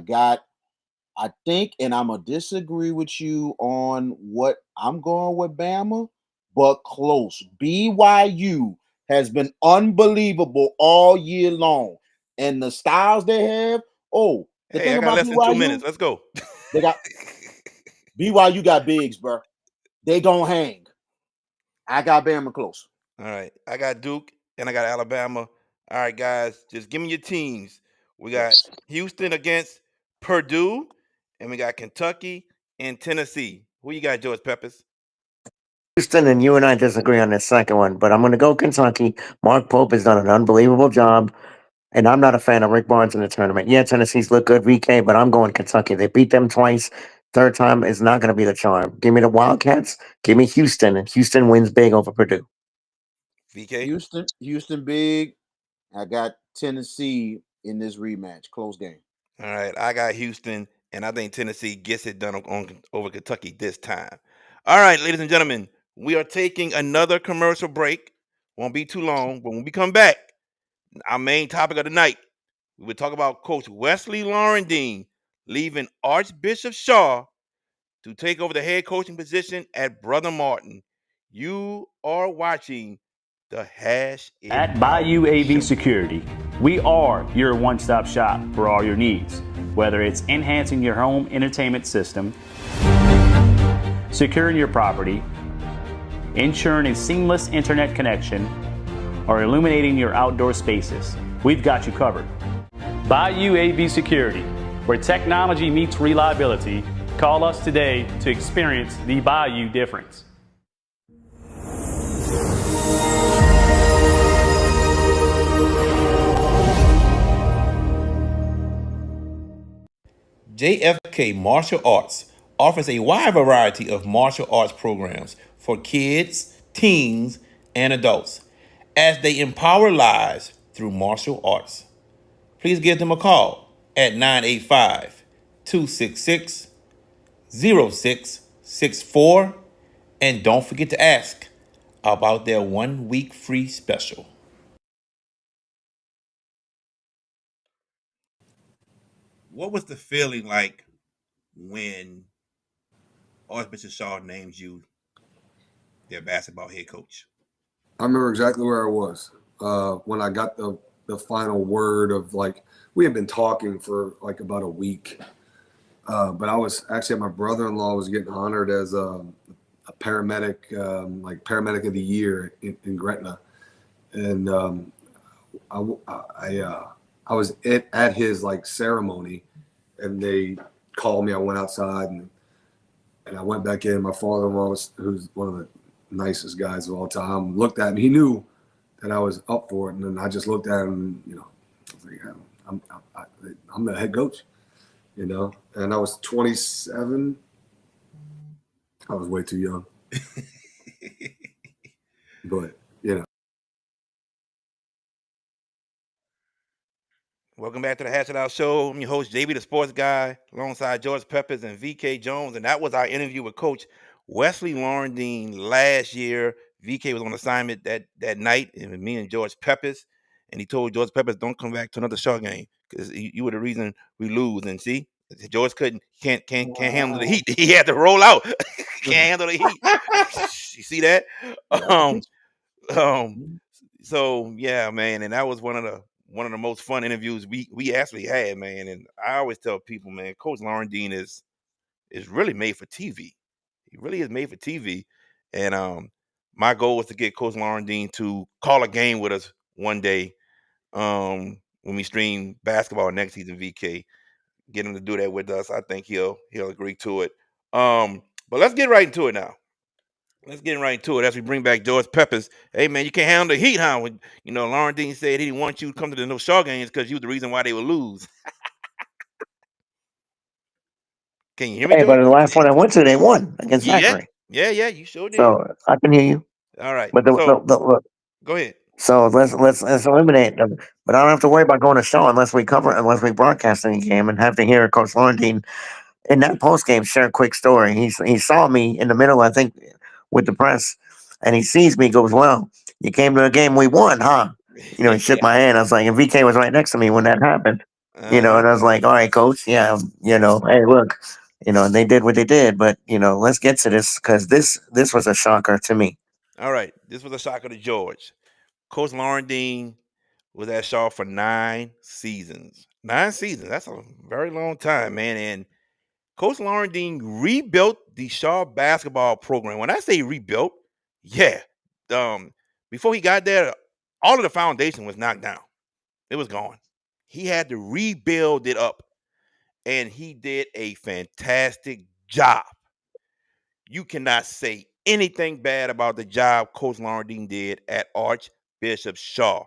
[SPEAKER 4] think, and I'm gonna disagree with you on what I'm going with Bama, but close. BYU has been unbelievable all year long, and the styles they have. Oh, the
[SPEAKER 1] Hey,
[SPEAKER 4] thing
[SPEAKER 1] I got
[SPEAKER 4] about
[SPEAKER 1] less than 2
[SPEAKER 4] BYU,
[SPEAKER 1] minutes. Let's go.
[SPEAKER 4] they got BYU got bigs, bro. They gonna hang. I got Bama close.
[SPEAKER 1] All right. I got Duke and I got Alabama. All right, guys, just give me your teams. We got
[SPEAKER 4] Yes.
[SPEAKER 1] Houston against Purdue, and we got Kentucky and Tennessee. Who you got, George Peppers?
[SPEAKER 3] Houston and you and I disagree on this second one, but I'm going to go Kentucky. Mark Pope has done an unbelievable job, and I'm not a fan of Rick Barnes in the tournament. Yeah, Tennessee's look good, VK, but I'm going Kentucky. They beat them twice. Third time is not going to be the charm. Give me the Wildcats. Give me Houston, and Houston wins big over Purdue.
[SPEAKER 1] VK?
[SPEAKER 4] Houston big. I got Tennessee in this rematch. Close game.
[SPEAKER 1] All right, I got Houston, and I think Tennessee gets it done over Kentucky this time. All right, ladies and gentlemen, we are taking another commercial break. Won't be too long, but when we come back, our main topic of the night, we will talk about Coach Wesley Laurendine leaving Archbishop Shaw to take over the head coaching position at Brother Martin. You are watching the Hash It
[SPEAKER 7] At
[SPEAKER 1] Out
[SPEAKER 7] Bayou AV
[SPEAKER 1] Show.
[SPEAKER 7] Security, we are your one-stop shop for all your needs, whether it's enhancing your home entertainment system, securing your property, ensuring a seamless internet connection, or illuminating your outdoor spaces. we've got you covered. Bayou AV Security, where technology meets reliability. Call us today to experience the Bayou difference.
[SPEAKER 1] JFK Martial Arts offers a wide variety of martial arts programs for kids, teens, and adults as they empower lives through martial arts. Please give them a call at 985 266 0664 and don't forget to ask about their 1 week free special. What was the feeling like when Archbishop Shaw named you their basketball head coach?
[SPEAKER 8] I remember exactly where I was when I got the final word of, like, we had been talking for like about a week, but I was actually, my brother-in-law was getting honored as a paramedic, like paramedic of the year in Gretna, and I was at his like ceremony, and they called me. I went outside and I went back in. My father-in-law, who's one of the nicest guys of all time, looked at me. He knew that I was up for it, and then I just looked at him. I was like, I'm the head coach, And I was 27. I was way too young, but
[SPEAKER 1] Welcome back to the Hash It Out Show. I'm your host, JB the Sports Guy, alongside George Peppers and VK Jones. And that was our interview with Coach Wesley Laurendine last year. VK was on assignment that night, and with me and George Peppers. And he told George Peppers, don't come back to another Shaw game because you were the reason we lose. And see, George can't handle the heat. He had to roll out. Can't handle the heat. You see that? So yeah, man, and that was one of the most fun interviews we actually had, man. And I always tell people, man, Coach Laurendine is really made for TV. He really is made for TV. And my goal was to get Coach Laurendine to call a game with us one day when we stream basketball next season. VK, get him to do that with us. I think he'll agree to it. But let's get right into it now. Let's get right into it as we bring back George Peppers. Hey, man, you can't handle the heat, huh? When, Laurendine said he didn't want you to come to the no Shaw games because you were the reason why they would lose. Can you hear me,
[SPEAKER 3] Hey, but
[SPEAKER 1] George?
[SPEAKER 3] the last one I went to, they won against
[SPEAKER 1] Yeah.
[SPEAKER 3] Zachary.
[SPEAKER 1] Yeah, you sure did.
[SPEAKER 3] So I can hear you.
[SPEAKER 1] All right.
[SPEAKER 3] But
[SPEAKER 1] So go ahead.
[SPEAKER 3] so let's eliminate them. But I don't have to worry about going to Shaw unless we broadcast any game and have to hear Coach Laurendine in that post game share a quick story. He saw me in the middle, I think, with the press, and he sees me. Goes, well, you came to a game we won, huh? He shook my hand. I was like, and VK was right next to me when that happened. And I was like, all right, coach, yeah, hey, look, and they did what they did, but let's get to this because this was a shocker to me.
[SPEAKER 1] All right. This was a shocker to George. Coach Laurendine was at Shaw for 9 seasons. 9 seasons. That's a very long time, man. And Coach Laurendine rebuilt the Shaw basketball program. When I say rebuilt, yeah. Before he got there, all of the foundation was knocked down. It was gone. He had to rebuild it up. And he did a fantastic job. You cannot say anything bad about the job Coach Laurendine did at Archbishop Shaw.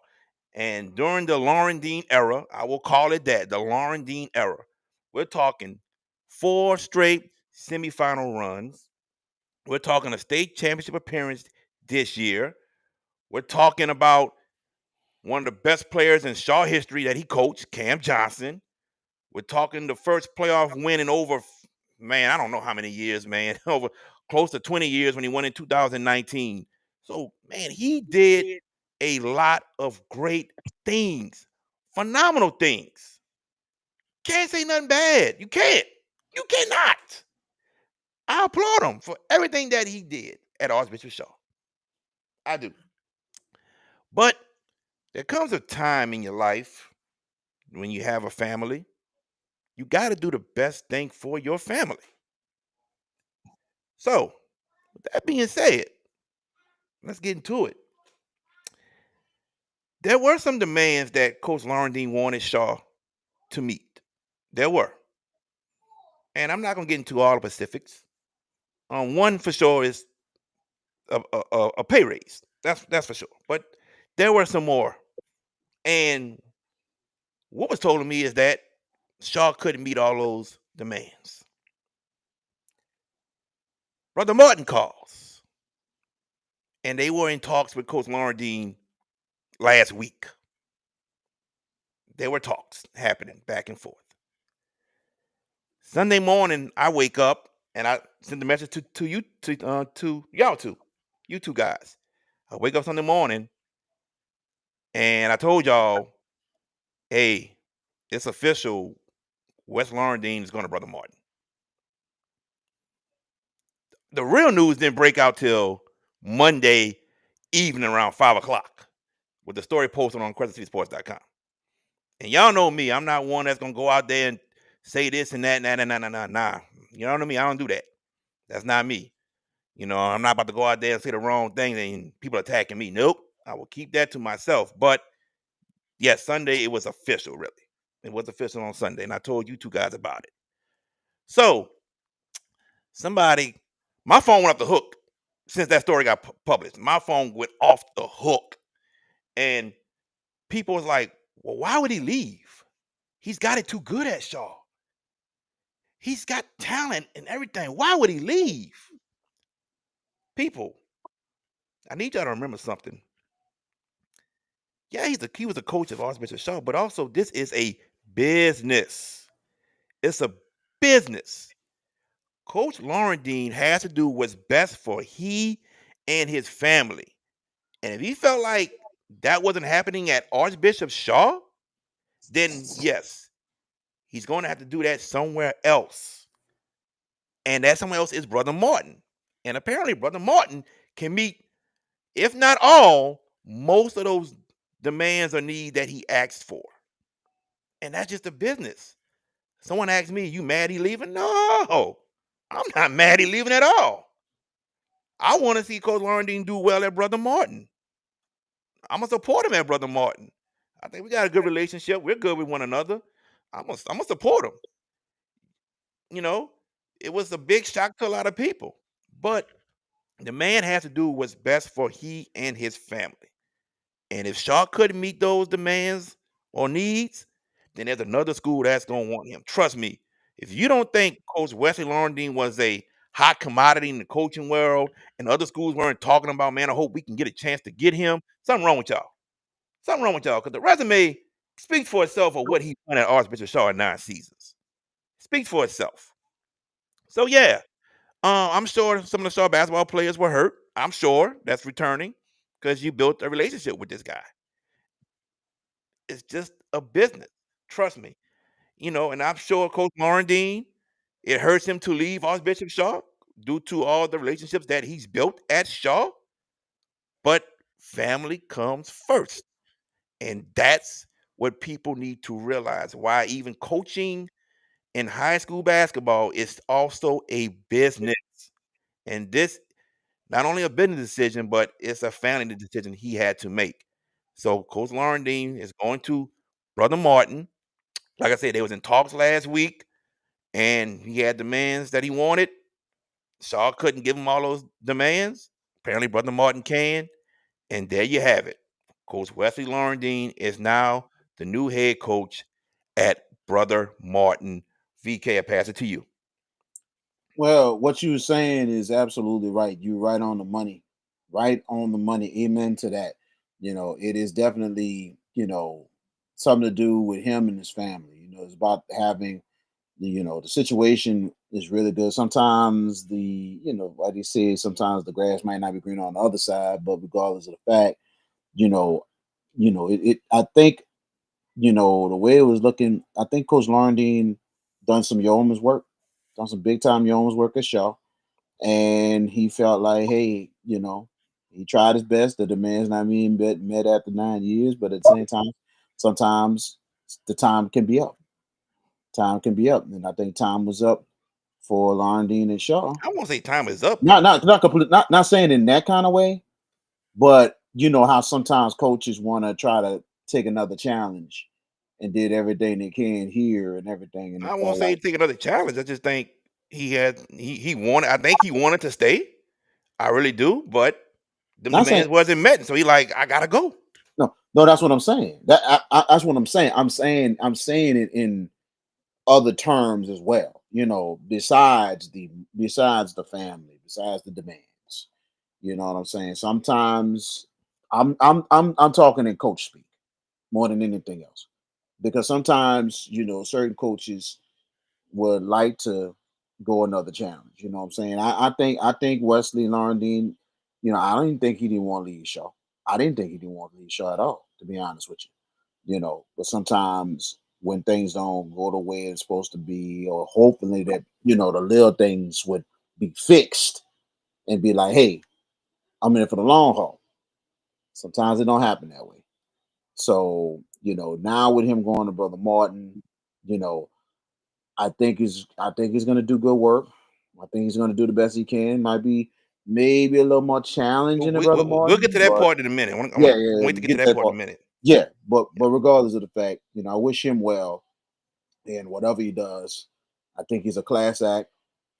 [SPEAKER 1] And during the Laurendine era, I will call it that, the Laurendine era, we're talking 4 straight semifinal runs. We're talking a state championship appearance this year. We're talking about one of the best players in Shaw history that he coached, Cam Johnson. We're talking the first playoff win in over, man, I don't know how many years, man, over close to 20 years when he won in 2019. So, man, he did a lot of great things, phenomenal things. Can't say nothing bad. You can't. You cannot. I applaud him for everything that he did at Archbishop Shaw. I do. But there comes a time in your life when you have a family, you got to do the best thing for your family. So, with that being said, let's get into it. There were some demands that Coach Laurendine wanted Shaw to meet. There were. And I'm not going to get into all the specifics. One for sure is a pay raise. That's for sure. But there were some more. And what was told to me is that Shaw couldn't meet all those demands. Brother Martin calls. And they were in talks with Coach Laurendine last week. There were talks happening back and forth. Sunday morning, I wake up and I send a message to you to y'all two, you two guys. I wake up Sunday morning and I told y'all, hey, it's official. Wes Laurendine is going to Brother Martin. The real news didn't break out till Monday evening around 5:00 with the story posted on CrescentCitySports.com. And y'all know me, I'm not one that's gonna go out there and say this and that, nah. You know what I mean? I don't do that. That's not me. You know, I'm not about to go out there and say the wrong thing and people attacking me. Nope. I will keep that to myself. But yes, Sunday it was official, really. It was official on Sunday, and I told you two guys about it. So my phone went off the hook since that story got published. My phone went off the hook. And people was like, well, why would he leave? He's got it too good at Shaw. He's got talent and everything. Why would he leave? People, I need y'all to remember something. Yeah, he was a coach of Archbishop Shaw, but also this is a business. It's a business. Coach Laurendine has to do what's best for he and his family. And if he felt like that wasn't happening at Archbishop Shaw, then yes, he's going to have to do that somewhere else. And that somewhere else is Brother Martin. And apparently Brother Martin can meet, if not all, most of those demands or needs that he asked for. And that's just a business. Someone asked me, you mad he leaving? No, I'm not mad he leaving at all. I want to see Coach Laurendine do well at Brother Martin. I'm going to support him at Brother Martin. I think we got a good relationship. We're good with one another. I'm gonna support him. You know, it was a big shock to a lot of people. But the man has to do what's best for he and his family. And if Shaw couldn't meet those demands or needs, then there's another school that's going to want him. Trust me, if you don't think Coach Wesley Laurendine was a hot commodity in the coaching world and other schools weren't talking about, man, I hope we can get a chance to get him, something wrong with y'all. Something wrong with y'all because the resume speaks for itself of what he done at Archbishop Shaw in 9 seasons. Speaks for itself. So, yeah, I'm sure some of the Shaw basketball players were hurt. I'm sure that's returning because you built a relationship with this guy. It's just a business. Trust me. You know, and I'm sure Coach Laurendine, it hurts him to leave Archbishop Shaw due to all the relationships that he's built at Shaw. But family comes first. And that's what people need to realize. Why even coaching in high school basketball is also a business. And this not only a business decision, but it's a family decision he had to make. So Coach Laurendine is going to Brother Martin. Like I said, they was in talks last week, and he had demands that he wanted. Shaw couldn't give him all those demands. Apparently, Brother Martin can. And there you have it. Coach Wesley Laurendine is now the new head coach at Brother Martin. VK, I pass it to you.
[SPEAKER 4] Well, what you were saying is absolutely right. You're right on the money. Right on the money. Amen to that. It is definitely, something to do with him and his family. It's about having the situation is really good. Sometimes like you said, sometimes the grass might not be green on the other side, but regardless of the fact, I think, the way it was looking, I think Coach Laurendine done some yeoman's work, done some big time yeoman's work at Shaw. And he felt like, hey, he tried his best. The demands not being met after 9 years, but at the same time, sometimes the time can be up. Time can be up, and I think time was up for Laurendine and Shaw.
[SPEAKER 1] I won't say time is up.
[SPEAKER 4] Not complete. Not saying in that kind of way, but you know how sometimes coaches want to try to take another challenge and did everything they can here and everything, and it
[SPEAKER 1] I won't
[SPEAKER 4] felt
[SPEAKER 1] say
[SPEAKER 4] like
[SPEAKER 1] take another challenge. I just think he wanted. I think he wanted to stay. I really do, but them
[SPEAKER 4] not saying
[SPEAKER 1] demands wasn't met, so he like I gotta go.
[SPEAKER 4] no. That's what I'm saying. That's what I'm saying. I'm saying it in other terms as well. You know, besides the family, besides the demands. You know what I'm saying? Sometimes I'm talking in coach speak more than anything else. Because sometimes, you know, certain coaches would like to go another challenge. You know what I'm saying? I think Wesley Laurendine, you know, I don't even think he didn't want to leave Shaw. I didn't think he didn't want to leave Shaw at all, to be honest with you. You know, but sometimes when things don't go the way it's supposed to be, or hopefully that, you know, the little things would be fixed and be like, hey, I'm in it for the long haul. Sometimes it don't happen that way. So, you know, now with him going to Brother Martin, you know, I think he's gonna do good work. I think he's gonna do the best he can. Might be maybe a little more challenging than Brother
[SPEAKER 1] We'll get to
[SPEAKER 4] Martin,
[SPEAKER 1] that
[SPEAKER 4] but
[SPEAKER 1] part in a minute. I
[SPEAKER 4] yeah,
[SPEAKER 1] want
[SPEAKER 4] yeah,
[SPEAKER 1] wait to get to
[SPEAKER 4] get
[SPEAKER 1] that
[SPEAKER 4] that
[SPEAKER 1] part in
[SPEAKER 4] part.
[SPEAKER 1] a minute.
[SPEAKER 4] Yeah, but regardless of the fact, you know, I wish him well in whatever he does. I think he's a class act.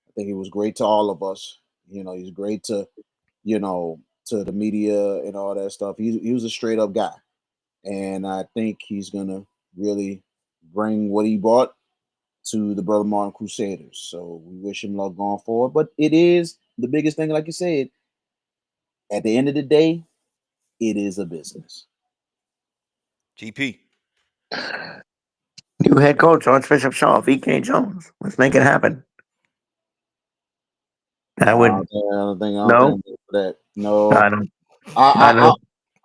[SPEAKER 4] I think he was great to all of us. You know, he's great to, you know, to the media and all that stuff. He was a straight up guy. And I think he's gonna really bring what he brought to the Brother Martin Crusaders. So we wish him luck going forward. But it is the biggest thing, like you said, at the end of the day, it is a business.
[SPEAKER 1] GP.
[SPEAKER 3] New head coach, Archbishop Shaw, VK Jones. Let's make it happen. I would
[SPEAKER 4] I don't think
[SPEAKER 3] no,
[SPEAKER 4] I'm ready for that. No,
[SPEAKER 3] I don't. I
[SPEAKER 4] I
[SPEAKER 3] don't.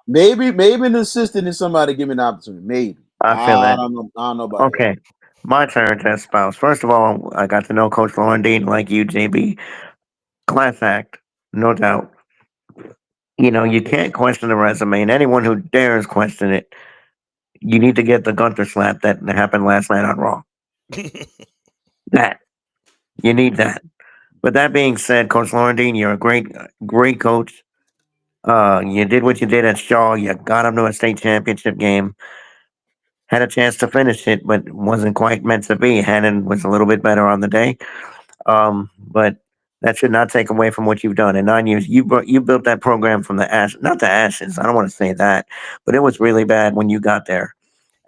[SPEAKER 4] maybe an assistant and somebody give me an opportunity. Maybe
[SPEAKER 3] I feel that.
[SPEAKER 4] I don't know about that.
[SPEAKER 3] Okay, my turn to espouse. First of all, I got to know Coach Laurendine like you, JB. Class act, no doubt. You know, you can't question the resume, and anyone who dares question it, you need to get the Gunter slap that happened last night on Raw. That you need that. But that being said, Coach Laurendine, you're a great coach. You did what you did at Shaw. You got him to a state championship game. Had a chance to finish it, but wasn't quite meant to be. Hannon was a little bit better on the day. But that should not take away from what you've done. In 9 years, you built that program from the ash, not the ashes. I don't want to say that, but it was really bad when you got there.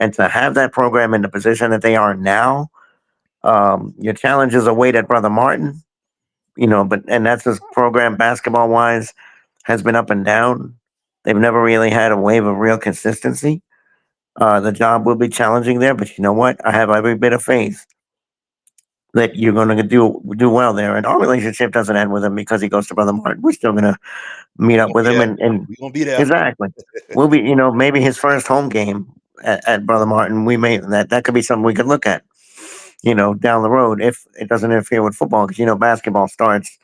[SPEAKER 3] And to have that program in the position that they are now, your challenges await at Brother Martin. You know, but and that's his program basketball wise has been up and down. They've never really had a wave of real consistency. The job will be challenging there, but you know what? I have every bit of faith that you're going to do well there. And our relationship doesn't end with him because he goes to Brother Martin. We're still going to meet
[SPEAKER 1] We
[SPEAKER 3] up
[SPEAKER 1] gonna
[SPEAKER 3] with
[SPEAKER 1] be
[SPEAKER 3] him,
[SPEAKER 1] there.
[SPEAKER 3] and
[SPEAKER 1] We gonna be there.
[SPEAKER 3] exactly, we'll be. You know, maybe his first home game at Brother Martin. We may that could be something we could look at. You know, down the road if it doesn't interfere with football, because you know basketball starts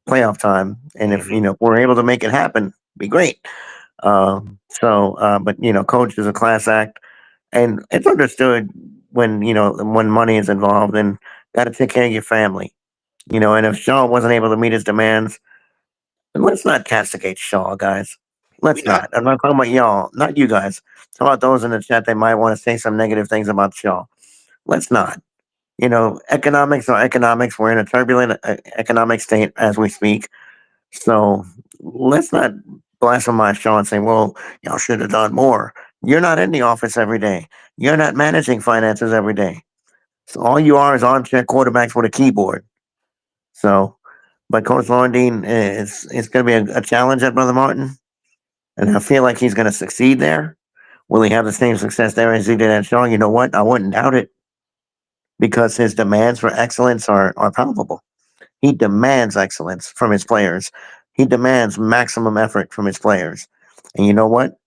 [SPEAKER 3] playoff time, and if
[SPEAKER 1] Hmm.
[SPEAKER 3] we're able to make it happen, be great. But you know, coach is a class act, and it's understood when when money is involved, and got to take care of your family. You know, and if Shaw wasn't able to meet his demands, then let's not castigate Shaw, guys.
[SPEAKER 1] We
[SPEAKER 3] Let's
[SPEAKER 1] not.
[SPEAKER 3] not. I'm not talking about y'all, not you guys. Talk about those in the chat. They might want to say some negative things about Shaw. Let's not. You know, economics are economics. We're in a turbulent economic state as we speak. So let's not blaspheme Shaw and say, well, y'all should have done more. You're not in the office every day. You're not managing finances every day. So all you are is armchair quarterbacks with a keyboard. So, but Coach Laurendine is it's going to be a challenge at Brother Martin, and I feel like he's going to succeed there. Will he have the same success there as he did at Shaw? You know what? I wouldn't doubt it because his demands for excellence are palpable. He demands excellence from his players. He demands maximum effort from his players. And you know what?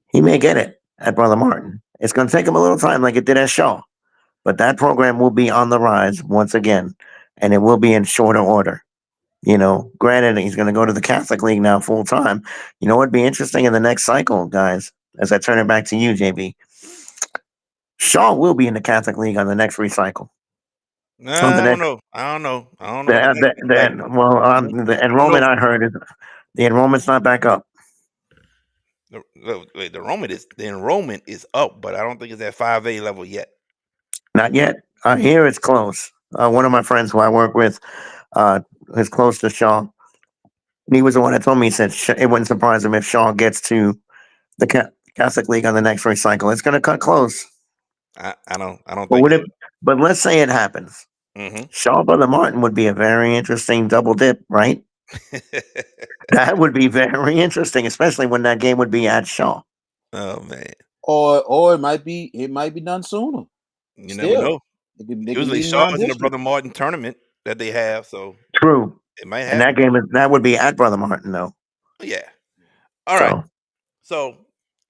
[SPEAKER 3] He may get it at Brother Martin. It's going to take him a little time, like it did at Shaw, but that program will be on the rise once again, and it will be in shorter order. You know, granted, he's going to go to the Catholic League now full time. You know what'd be interesting in the next cycle, guys? As I turn it back to you, JB, Shaw will be in the Catholic League on the next recycle. So
[SPEAKER 1] Nah,
[SPEAKER 3] the
[SPEAKER 1] I don't
[SPEAKER 3] next,
[SPEAKER 1] know. I don't know. I don't know about the next cycle.
[SPEAKER 3] the
[SPEAKER 1] I
[SPEAKER 3] enrollment
[SPEAKER 1] don't know.
[SPEAKER 3] I heard is the enrollment's not back up.
[SPEAKER 1] The enrollment is up, but I don't think it's at 5A level yet.
[SPEAKER 3] Not yet. I hear it's close. One of my friends who I work with uh, is close to Shaw. He was the one that told me, he said it wouldn't surprise him if Shaw gets to the Catholic League on the next recycle. It's going to cut close.
[SPEAKER 1] I don't
[SPEAKER 3] But
[SPEAKER 1] think
[SPEAKER 3] would it?
[SPEAKER 1] so.
[SPEAKER 3] But let's say it happens.
[SPEAKER 1] Hmm.
[SPEAKER 3] Shaw Brother Martin would be a very interesting double dip, right? That would be very interesting, especially when that game would be at Shaw.
[SPEAKER 1] Oh man,
[SPEAKER 4] Or it might be done sooner.
[SPEAKER 1] you never
[SPEAKER 4] Still,
[SPEAKER 1] know.
[SPEAKER 4] they can
[SPEAKER 1] Usually
[SPEAKER 4] be
[SPEAKER 1] Shaw is in the
[SPEAKER 4] non-district.
[SPEAKER 1] Brother Martin tournament that they have, so
[SPEAKER 3] True.
[SPEAKER 1] it might
[SPEAKER 3] And that
[SPEAKER 1] happen.
[SPEAKER 3] game is that would be at Brother Martin though.
[SPEAKER 1] Yeah. All right.
[SPEAKER 3] So
[SPEAKER 1] So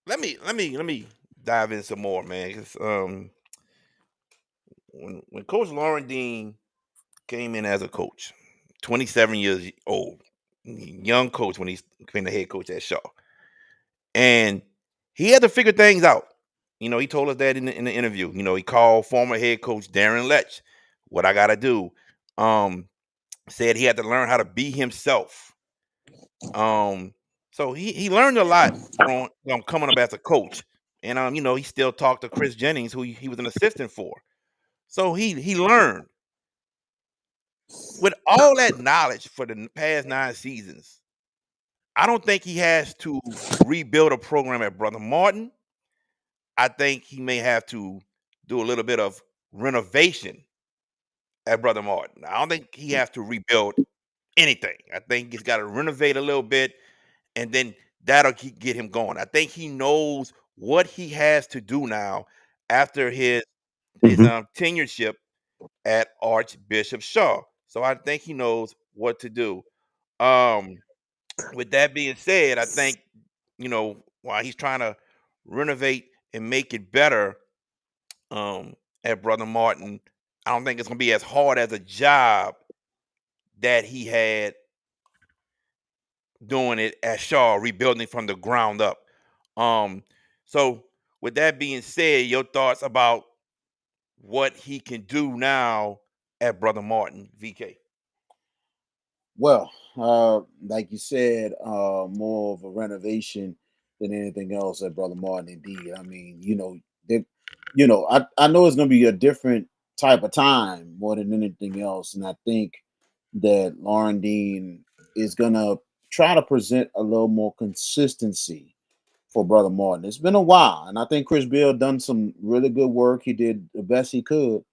[SPEAKER 1] let me dive in some more, man. 'Cause, when Coach Laurendine came in as a coach, 27 years old, young coach when he became the head coach at Shaw, and he had to figure things out. He told us that in the interview. He called former head coach Darren Letch. What I got to do? Um, Said he had to learn how to be himself. Um, so he learned a lot from coming up as a coach, and he still talked to Chris Jennings, who he was an assistant for. So he learned with all that knowledge for the past 9 seasons. I don't think he has to rebuild a program at Brother Martin. I think he may have to do a little bit of renovation at Brother Martin. I don't think he has to rebuild anything. I think he's got to renovate a little bit, and then that'll get him going. I think he knows what he has to do now after his
[SPEAKER 3] mhm.
[SPEAKER 1] tenureship at Archbishop Shaw. So I think he knows what to do. Um, with that being said, I think while he's trying to renovate and make it better at Brother Martin, I don't think it's gonna be as hard as a job that he had doing it at Shaw, rebuilding from the ground up. Um, so with that being said, your thoughts about what he can do now at Brother Martin, VK?
[SPEAKER 4] Well, like you said, more of a renovation than anything else at Brother Martin. Indeed, I mean, they, I know it's going to be a different type of time more than anything else, and I think that Lauren Dean is going to try to present a little more consistency for Brother Martin. It's been a while, and I think Chris Bill done some really good work. He did the best he could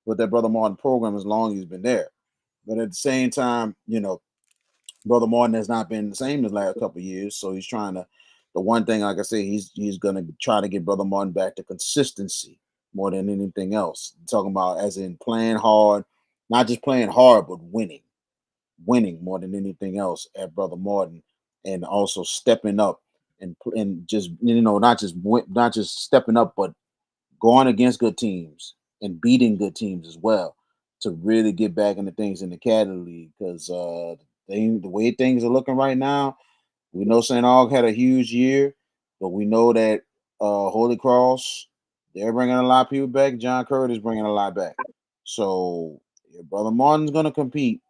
[SPEAKER 4] with that Brother Martin program as long as he's been there. But at the same time, Brother Martin has not been the same the last couple of years, so he's trying to. The one thing, like I say, he's going to try to get Brother Martin back to consistency more than anything else. I'm talking about as in playing hard, not just playing hard, but winning more than anything else at Brother Martin, and also stepping up and just not just stepping up, but going against good teams and beating good teams as well to really get back into things in the Caddy League because the way things are looking right now, we know St. Aug had a huge year, but we know that Holy Cross, they're bringing a lot of people back. John Curtis bringing a lot back. So if Brother Martin's going to compete,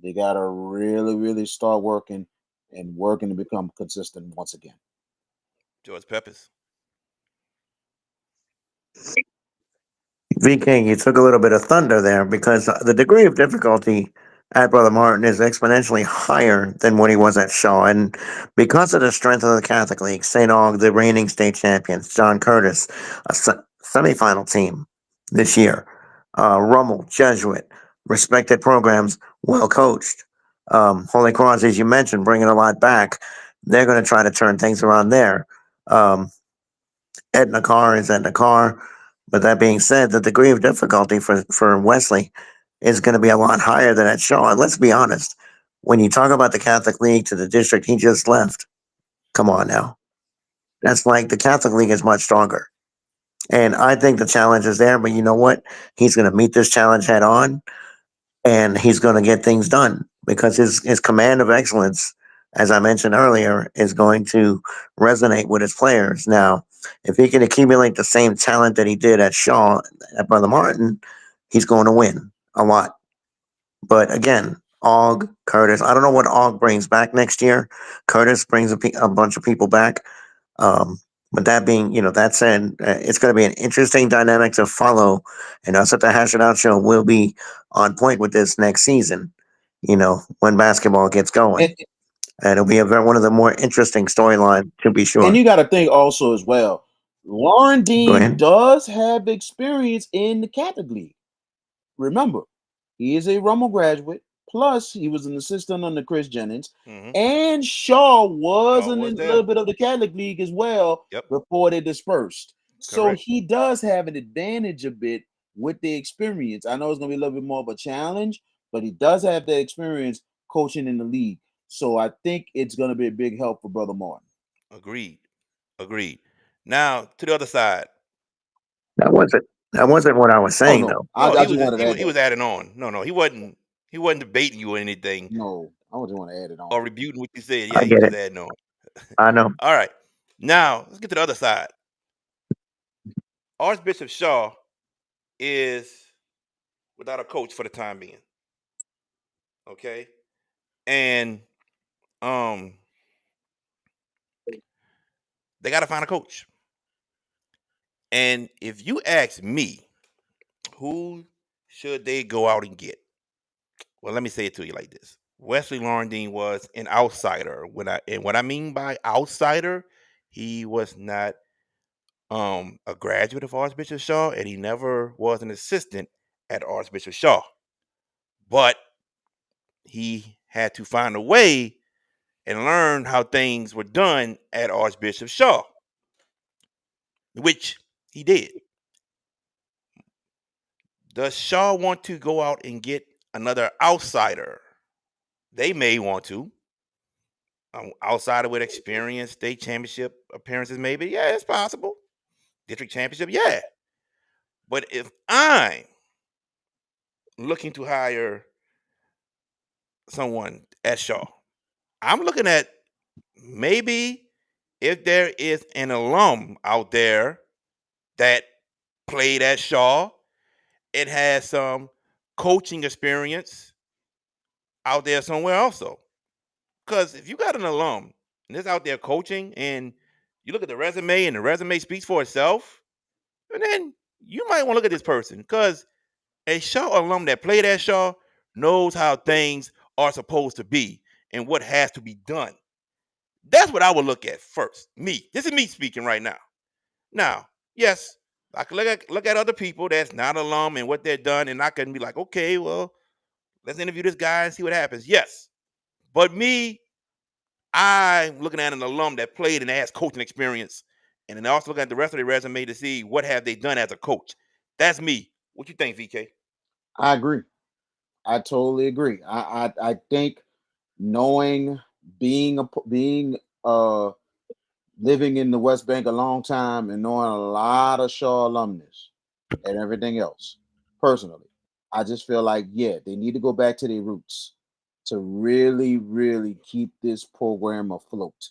[SPEAKER 4] they got to really, really start working to become consistent once again.
[SPEAKER 1] George Peppers.
[SPEAKER 3] VK, you took a little bit of thunder there because the degree of difficulty at Brother Martin is exponentially higher than what he was at Shaw. And because of the strength of the Catholic League, St. Aug, the reigning state champions, John Curtis, a semifinal team this year, Rummel, Jesuit, respected programs, well coached. Holy Cross, as you mentioned, bringing a lot back. They're going to try to turn things around there. Um, Edna Carr is Edna Carr. But that being said, the degree of difficulty for Wesley is going to be a lot higher than at Shaw. And let's be honest, when you talk about the Catholic League to the district he just left, come on now. That's like the Catholic League is much stronger. And I think the challenge is there, but you know what? He's going to meet this challenge head on and he's going to get things done because his command of excellence, as I mentioned earlier, is going to resonate with his players. Now, if he can accumulate the same talent that he did at Shaw, at Brother Martin, he's going to win a lot. But again, Og, Curtis, I don't know what Og brings back next year. Curtis brings a bunch of people back. With that being, that said, it's going to be an interesting dynamic to follow, and us at the Hash It Out Show will be on point with this next season. When basketball gets going,
[SPEAKER 4] And,
[SPEAKER 3] and it'll be one of the more interesting storylines to be
[SPEAKER 4] and
[SPEAKER 3] sure.
[SPEAKER 4] you got to think also as well.
[SPEAKER 3] Go
[SPEAKER 4] Laurendine
[SPEAKER 3] ahead.
[SPEAKER 4] does have experience in the Catholic League. Remember, he is a Rummel graduate. Plus, he was an assistant under Chris Jennings.
[SPEAKER 1] Mm-hmm.
[SPEAKER 4] And Shaw was
[SPEAKER 1] Shaw
[SPEAKER 4] in a
[SPEAKER 1] was
[SPEAKER 4] little
[SPEAKER 1] there.
[SPEAKER 4] bit of the Catholic League as well
[SPEAKER 1] Yep.
[SPEAKER 4] before they dispersed. So
[SPEAKER 1] Correct.
[SPEAKER 4] he does have an advantage a bit with the experience. I know it's going to be a little bit more of a challenge, but he does have the experience coaching in the league. So I think it's going to be a big help for Brother Martin.
[SPEAKER 1] Agreed. Agreed. Now to the other side.
[SPEAKER 3] That wasn't what I was
[SPEAKER 4] Oh,
[SPEAKER 3] saying
[SPEAKER 4] no.
[SPEAKER 3] though.
[SPEAKER 4] I
[SPEAKER 1] No, he
[SPEAKER 4] just
[SPEAKER 1] was
[SPEAKER 4] wanted to add
[SPEAKER 1] he
[SPEAKER 4] that.
[SPEAKER 1] was adding on. No, he wasn't. He wasn't debating you or anything
[SPEAKER 4] No, I just want to add it
[SPEAKER 1] or
[SPEAKER 4] on.
[SPEAKER 1] rebuting what you said. Yeah,
[SPEAKER 3] I
[SPEAKER 1] he was
[SPEAKER 3] get
[SPEAKER 1] just
[SPEAKER 3] it.
[SPEAKER 1] adding on.
[SPEAKER 3] I know.
[SPEAKER 1] All right. Now let's get to the other side. Archbishop Shaw is without a coach for the time being. Okay. And um they gotta find a coach. And if you ask me, who should they go out and get? Well, let me say it to you like this. Wesley Laurendine was an outsider. What I mean by outsider, he was not a graduate of Archbishop Shaw, and he never was an assistant at Archbishop Shaw. But he had to find a way and learn how things were done at Archbishop Shaw, which he did. Does Shaw want to go out and get another outsider? They may want to. Outsider with experience, state championship appearances, maybe. Yeah, it's possible. District championship, yeah. But if I'm looking to hire someone at Shaw, I'm looking at maybe if there is an alum out there that played at Shaw, it has some coaching experience out there somewhere also. Because if you got an alum and it's out there coaching and you look at the resume and the resume speaks for itself, and then you might want to look at this person because a Shaw alum that played at Shaw knows how things are supposed to be and what has to be done. That's what I would look at first. Me. This is me speaking right now. Now, yes, I can look at other people that's not alum and what they're done, and I can be like, okay, well, let's interview this guy and see what happens. Yes. But me, I'm looking at an alum that played and has coaching experience, and then also looking at the rest of their resume to see what have they done as a coach. That's me. What you think, VK?
[SPEAKER 4] I agree. I totally agree. I think knowing being living in the West Bank a long time and knowing a lot of Shaw alumnus and everything else, personally, I just feel like they need to go back to their roots to really, really keep this program afloat,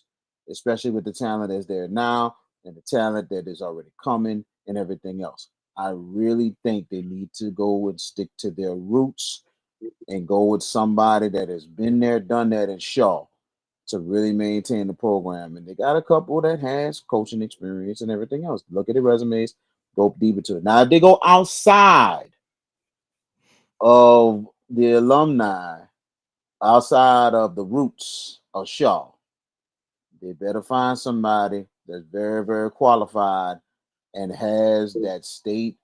[SPEAKER 4] especially with the talent that's there now and the talent that is already coming and everything else. I really think they need to go and stick to their roots and go with somebody that has been there, done that in Shaw to really maintain the program. And they got a couple that has coaching experience and everything else. Look at the resumes, go deeper to it. Now, if they go outside of the alumni, outside of the roots of Shaw, they better find somebody that's very, very qualified and has that state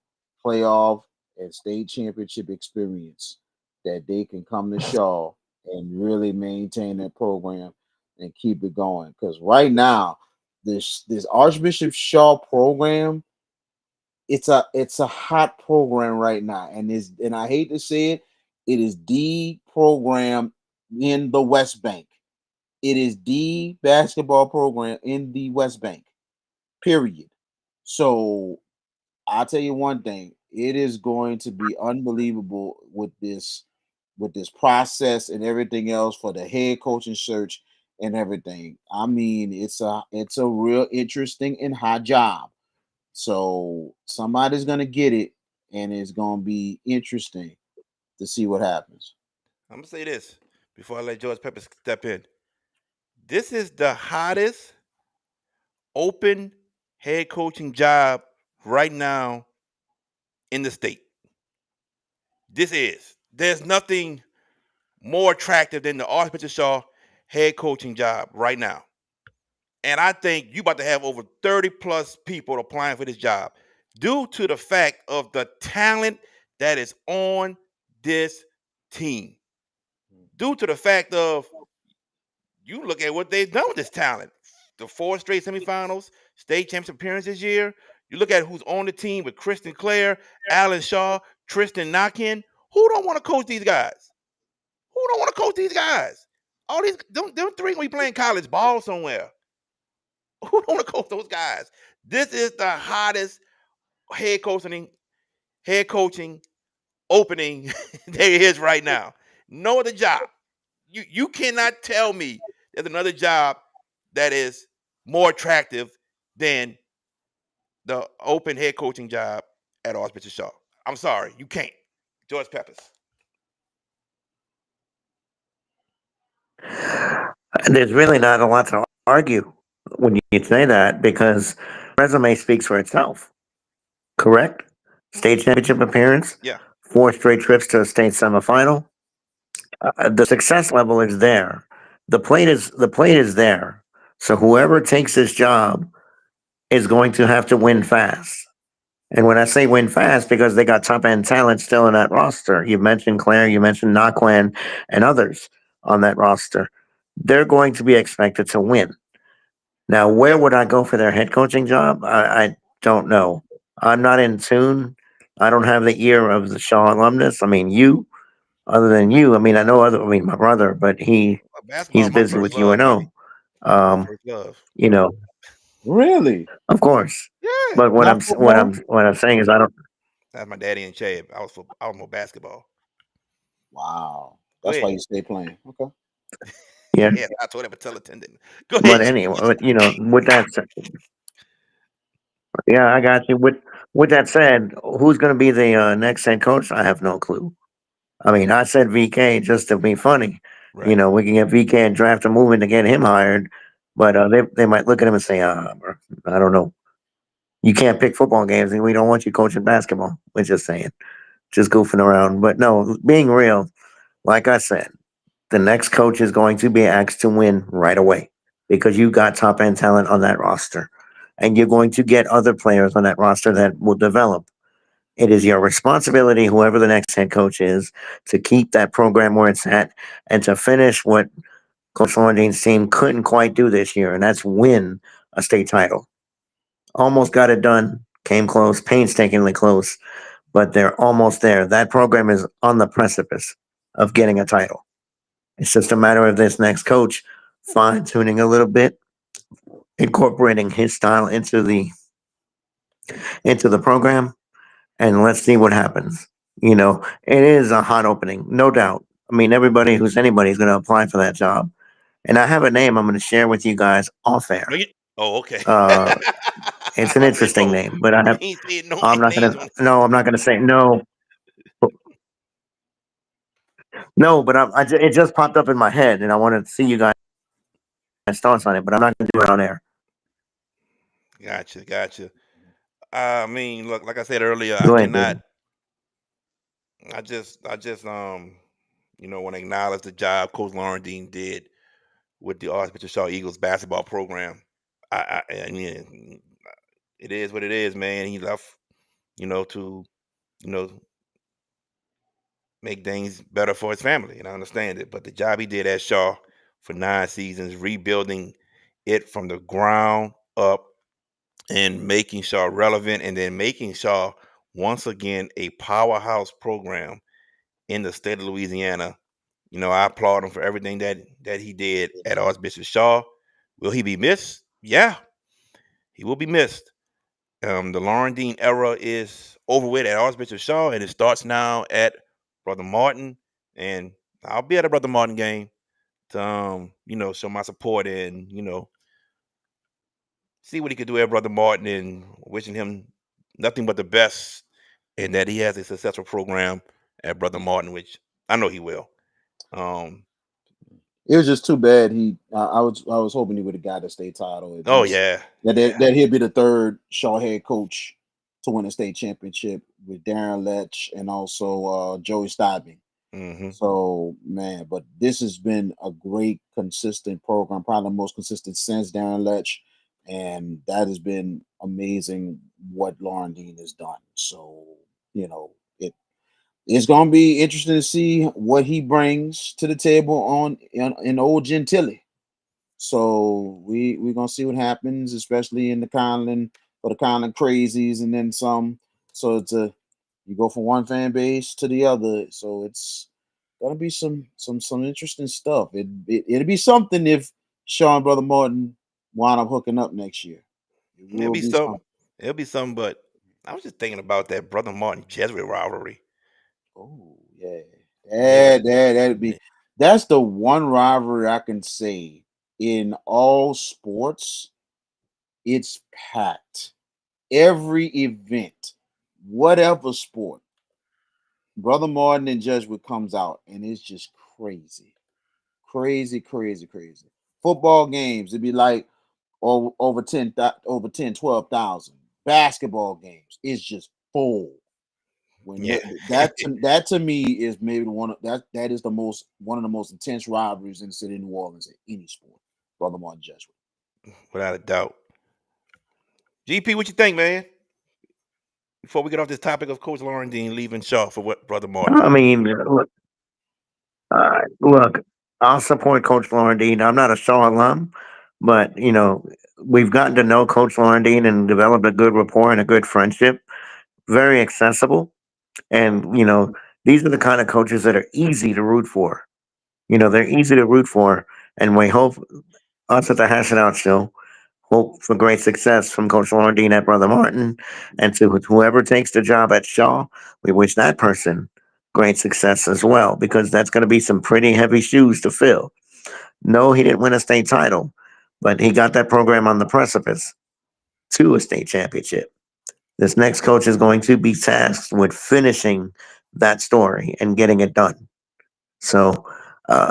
[SPEAKER 4] playoff and state championship experience that they can come to Shaw and really maintain that program and keep it going. Because right now, this Archbishop Shaw program, it's a hot program right now, and I hate to say it, it is the program in the West Bank. It is the basketball program in the West Bank. Period. So I'll tell you one thing, it is going to be unbelievable with this process and everything else for the head coaching search and everything. I mean, it's a real interesting and hot job. So somebody's gonna get it, and it's gonna be interesting to see what happens.
[SPEAKER 1] I'm gonna say this before I let George Pepper step in. This is the hottest open head coaching job right now in the state. There's nothing more attractive than the Archbishop Shaw head coaching job right now. And I think you about to have over 30 plus people applying for this job due to the fact of the talent that is on this team. Due to the fact of you look at what they've done with this talent. The 4 straight semifinals, state championship appearance this year. You look at who's on the team with Kristen Clare, Alan Shaw, Tristan Knockin. Who don't want to coach these guys? Who don't want to coach these guys? All these them 3 gonna be playing college ball somewhere. Who don't want to coach those guys? This is the hottest head coaching opening there is right now. No other job. You cannot tell me there's another job that is more attractive than the open head coaching job at Archbishop Shaw. I'm sorry, you can't. George Peppers.
[SPEAKER 3] There's really not a lot to argue when you say that because resume speaks for itself. Correct? State championship appearance,
[SPEAKER 1] Yeah.
[SPEAKER 3] 4 straight trips to a state semifinal. The success level is there. The plate is there. So whoever takes this job is going to have to win fast. And when I say win fast, because they got top end talent still in that roster. You mentioned Claire, you mentioned Nakwan, and others on that roster. They're going to be expected to win. Now, where
[SPEAKER 1] Yeah.
[SPEAKER 3] would I go for their head coaching job? I don't know. I'm not in tune. I don't have the ear of the Shaw alumnus. I mean, other than you, I mean, my brother, but
[SPEAKER 1] Basketball
[SPEAKER 3] he's
[SPEAKER 1] is my
[SPEAKER 3] busy
[SPEAKER 1] first
[SPEAKER 3] with
[SPEAKER 1] love, baby.
[SPEAKER 3] UNO.
[SPEAKER 1] My
[SPEAKER 3] Um,
[SPEAKER 1] first love.
[SPEAKER 3] you know,
[SPEAKER 4] Really?
[SPEAKER 3] of course.
[SPEAKER 1] Yeah.
[SPEAKER 3] But
[SPEAKER 4] Not football?
[SPEAKER 3] what I'm saying is I don't.
[SPEAKER 1] That's my daddy and Chad. I was more basketball.
[SPEAKER 4] Wow.
[SPEAKER 1] Go
[SPEAKER 4] That's why
[SPEAKER 1] ahead.
[SPEAKER 4] you stay playing. Okay.
[SPEAKER 3] Yeah.
[SPEAKER 1] Yeah, I told him to tell attendant. Go
[SPEAKER 3] But
[SPEAKER 1] ahead.
[SPEAKER 3] anyway, with yeah, I got you. With that said, who's going to be the next head coach? I have no clue. I mean, I said VK just to be funny.
[SPEAKER 1] Right.
[SPEAKER 3] We can get VK and draft a movement to get him hired, but they might look at him and say, bro, I don't know. You can't pick football games, and we don't want you coaching basketball. We're just saying, just goofing around. But no, being real, like I said, the next coach is going to be asked to win right away because you got top end talent on that roster, and you're going to get other players on that roster that will develop. It is your responsibility, whoever the next head coach is, to keep that program where it's at and to finish what Coach Laurentine's team couldn't quite do this year, and that's win a state title. Almost got it done, came close, painstakingly close, but they're almost there. That program is on the precipice of getting a title. It's just a matter of this next coach fine tuning a little bit, incorporating his style into the program, and let's see what happens. It is a hot opening, no doubt. I mean, everybody who's anybody is going to apply for that job. And I have a name I'm going to share with you guys off
[SPEAKER 1] No,
[SPEAKER 3] air.
[SPEAKER 1] oh, okay.
[SPEAKER 3] Uh, it's an
[SPEAKER 1] I said
[SPEAKER 3] interesting
[SPEAKER 1] no.
[SPEAKER 3] name, but
[SPEAKER 1] You ain't saying no
[SPEAKER 3] I'm not going
[SPEAKER 1] names
[SPEAKER 3] to,
[SPEAKER 1] on
[SPEAKER 3] no, I'm not going to say no, no, but it just popped up in my head and I wanted to see you guys' thoughts on it, but I'm not going to do it on air.
[SPEAKER 1] Gotcha, gotcha. I mean, look, like I said earlier, I
[SPEAKER 3] Go ahead,
[SPEAKER 1] cannot.
[SPEAKER 3] baby.
[SPEAKER 1] I just want to acknowledge the job Coach Laurendine did with the Archbishop Shaw Eagles basketball program. I mean, it is what it is, man. He left, to you know make things better for his family, and I understand it. But the job he did at Shaw for 9 seasons, rebuilding it from the ground up and making Shaw relevant, and then making Shaw once again a powerhouse program in the state of Louisiana. I applaud him for everything that he did at Archbishop Shaw. Will he be missed? Yeah, he will be missed. The Laurendine era is over with at Archbishop Shaw, and it starts now at Brother Martin. And I'll be at a Brother Martin game to show my support and see what he could do at Brother Martin, and wishing him nothing but the best, and that he has a successful program at Brother Martin, which I know he will. Um,
[SPEAKER 4] It was just too bad I was hoping he would have got a state title at
[SPEAKER 1] Oh
[SPEAKER 4] least.
[SPEAKER 1] yeah,
[SPEAKER 4] That
[SPEAKER 1] yeah.
[SPEAKER 4] that, that he'd be the third Shaw head coach to win a state championship with Darren Letch and also Joey Stibing.
[SPEAKER 1] Hmm.
[SPEAKER 4] So man, but this has been a great consistent program, probably the most consistent since Darren Letch, and that has been amazing what Laurendine has done. So it's going to be interesting to see what he brings to the table in old Gentilly. So we're gonna see what happens, especially in the Conlin for the Conlin crazies, and then some. So you go from one fan base to the other. So it's gonna be some interesting stuff. It'll be something if Shaw and Brother Martin wind up hooking up next year. It
[SPEAKER 1] It'll
[SPEAKER 4] will
[SPEAKER 1] be
[SPEAKER 4] be
[SPEAKER 1] something.
[SPEAKER 4] something.
[SPEAKER 1] It'll be something. But I was just thinking about that brother Martin Jesuit rivalry.
[SPEAKER 4] Oh yeah,
[SPEAKER 1] Yeah,
[SPEAKER 4] that'd be that's the one rivalry I can say in all sports. It's packed. Every event, whatever sport, Brother Martin and Jesuit comes out, and it's just crazy, crazy, crazy, crazy. Football games, it'd be like over 10, 12,000. Basketball games, it's just full. When
[SPEAKER 1] yeah.
[SPEAKER 4] that to me is maybe that is the most one of the most intense rivalries in the city of New Orleans in any sport. Brother Martin Jesuit.
[SPEAKER 1] Without a doubt. GP, what you think, man? Before we get off this topic of Coach Laurendine leaving Shaw for what brother Martin.
[SPEAKER 3] I mean, look, I'll support Coach Laurendine. I'm not a Shaw alum, but we've gotten to know Coach Laurendine and developed a good rapport and a good friendship. Very accessible, and these are the kind of coaches that are easy to root for. They're easy to root for, and we hope us at the Hash It Out Show hope for great success from Coach Laurendine at Brother Martin, and to whoever takes the job at Shaw, we wish that person great success as well, because that's going to be some pretty heavy shoes to fill. No, he didn't win a state title, but he got that program on the precipice to a state championship. This next coach is going to be tasked with finishing that story and getting it done. So,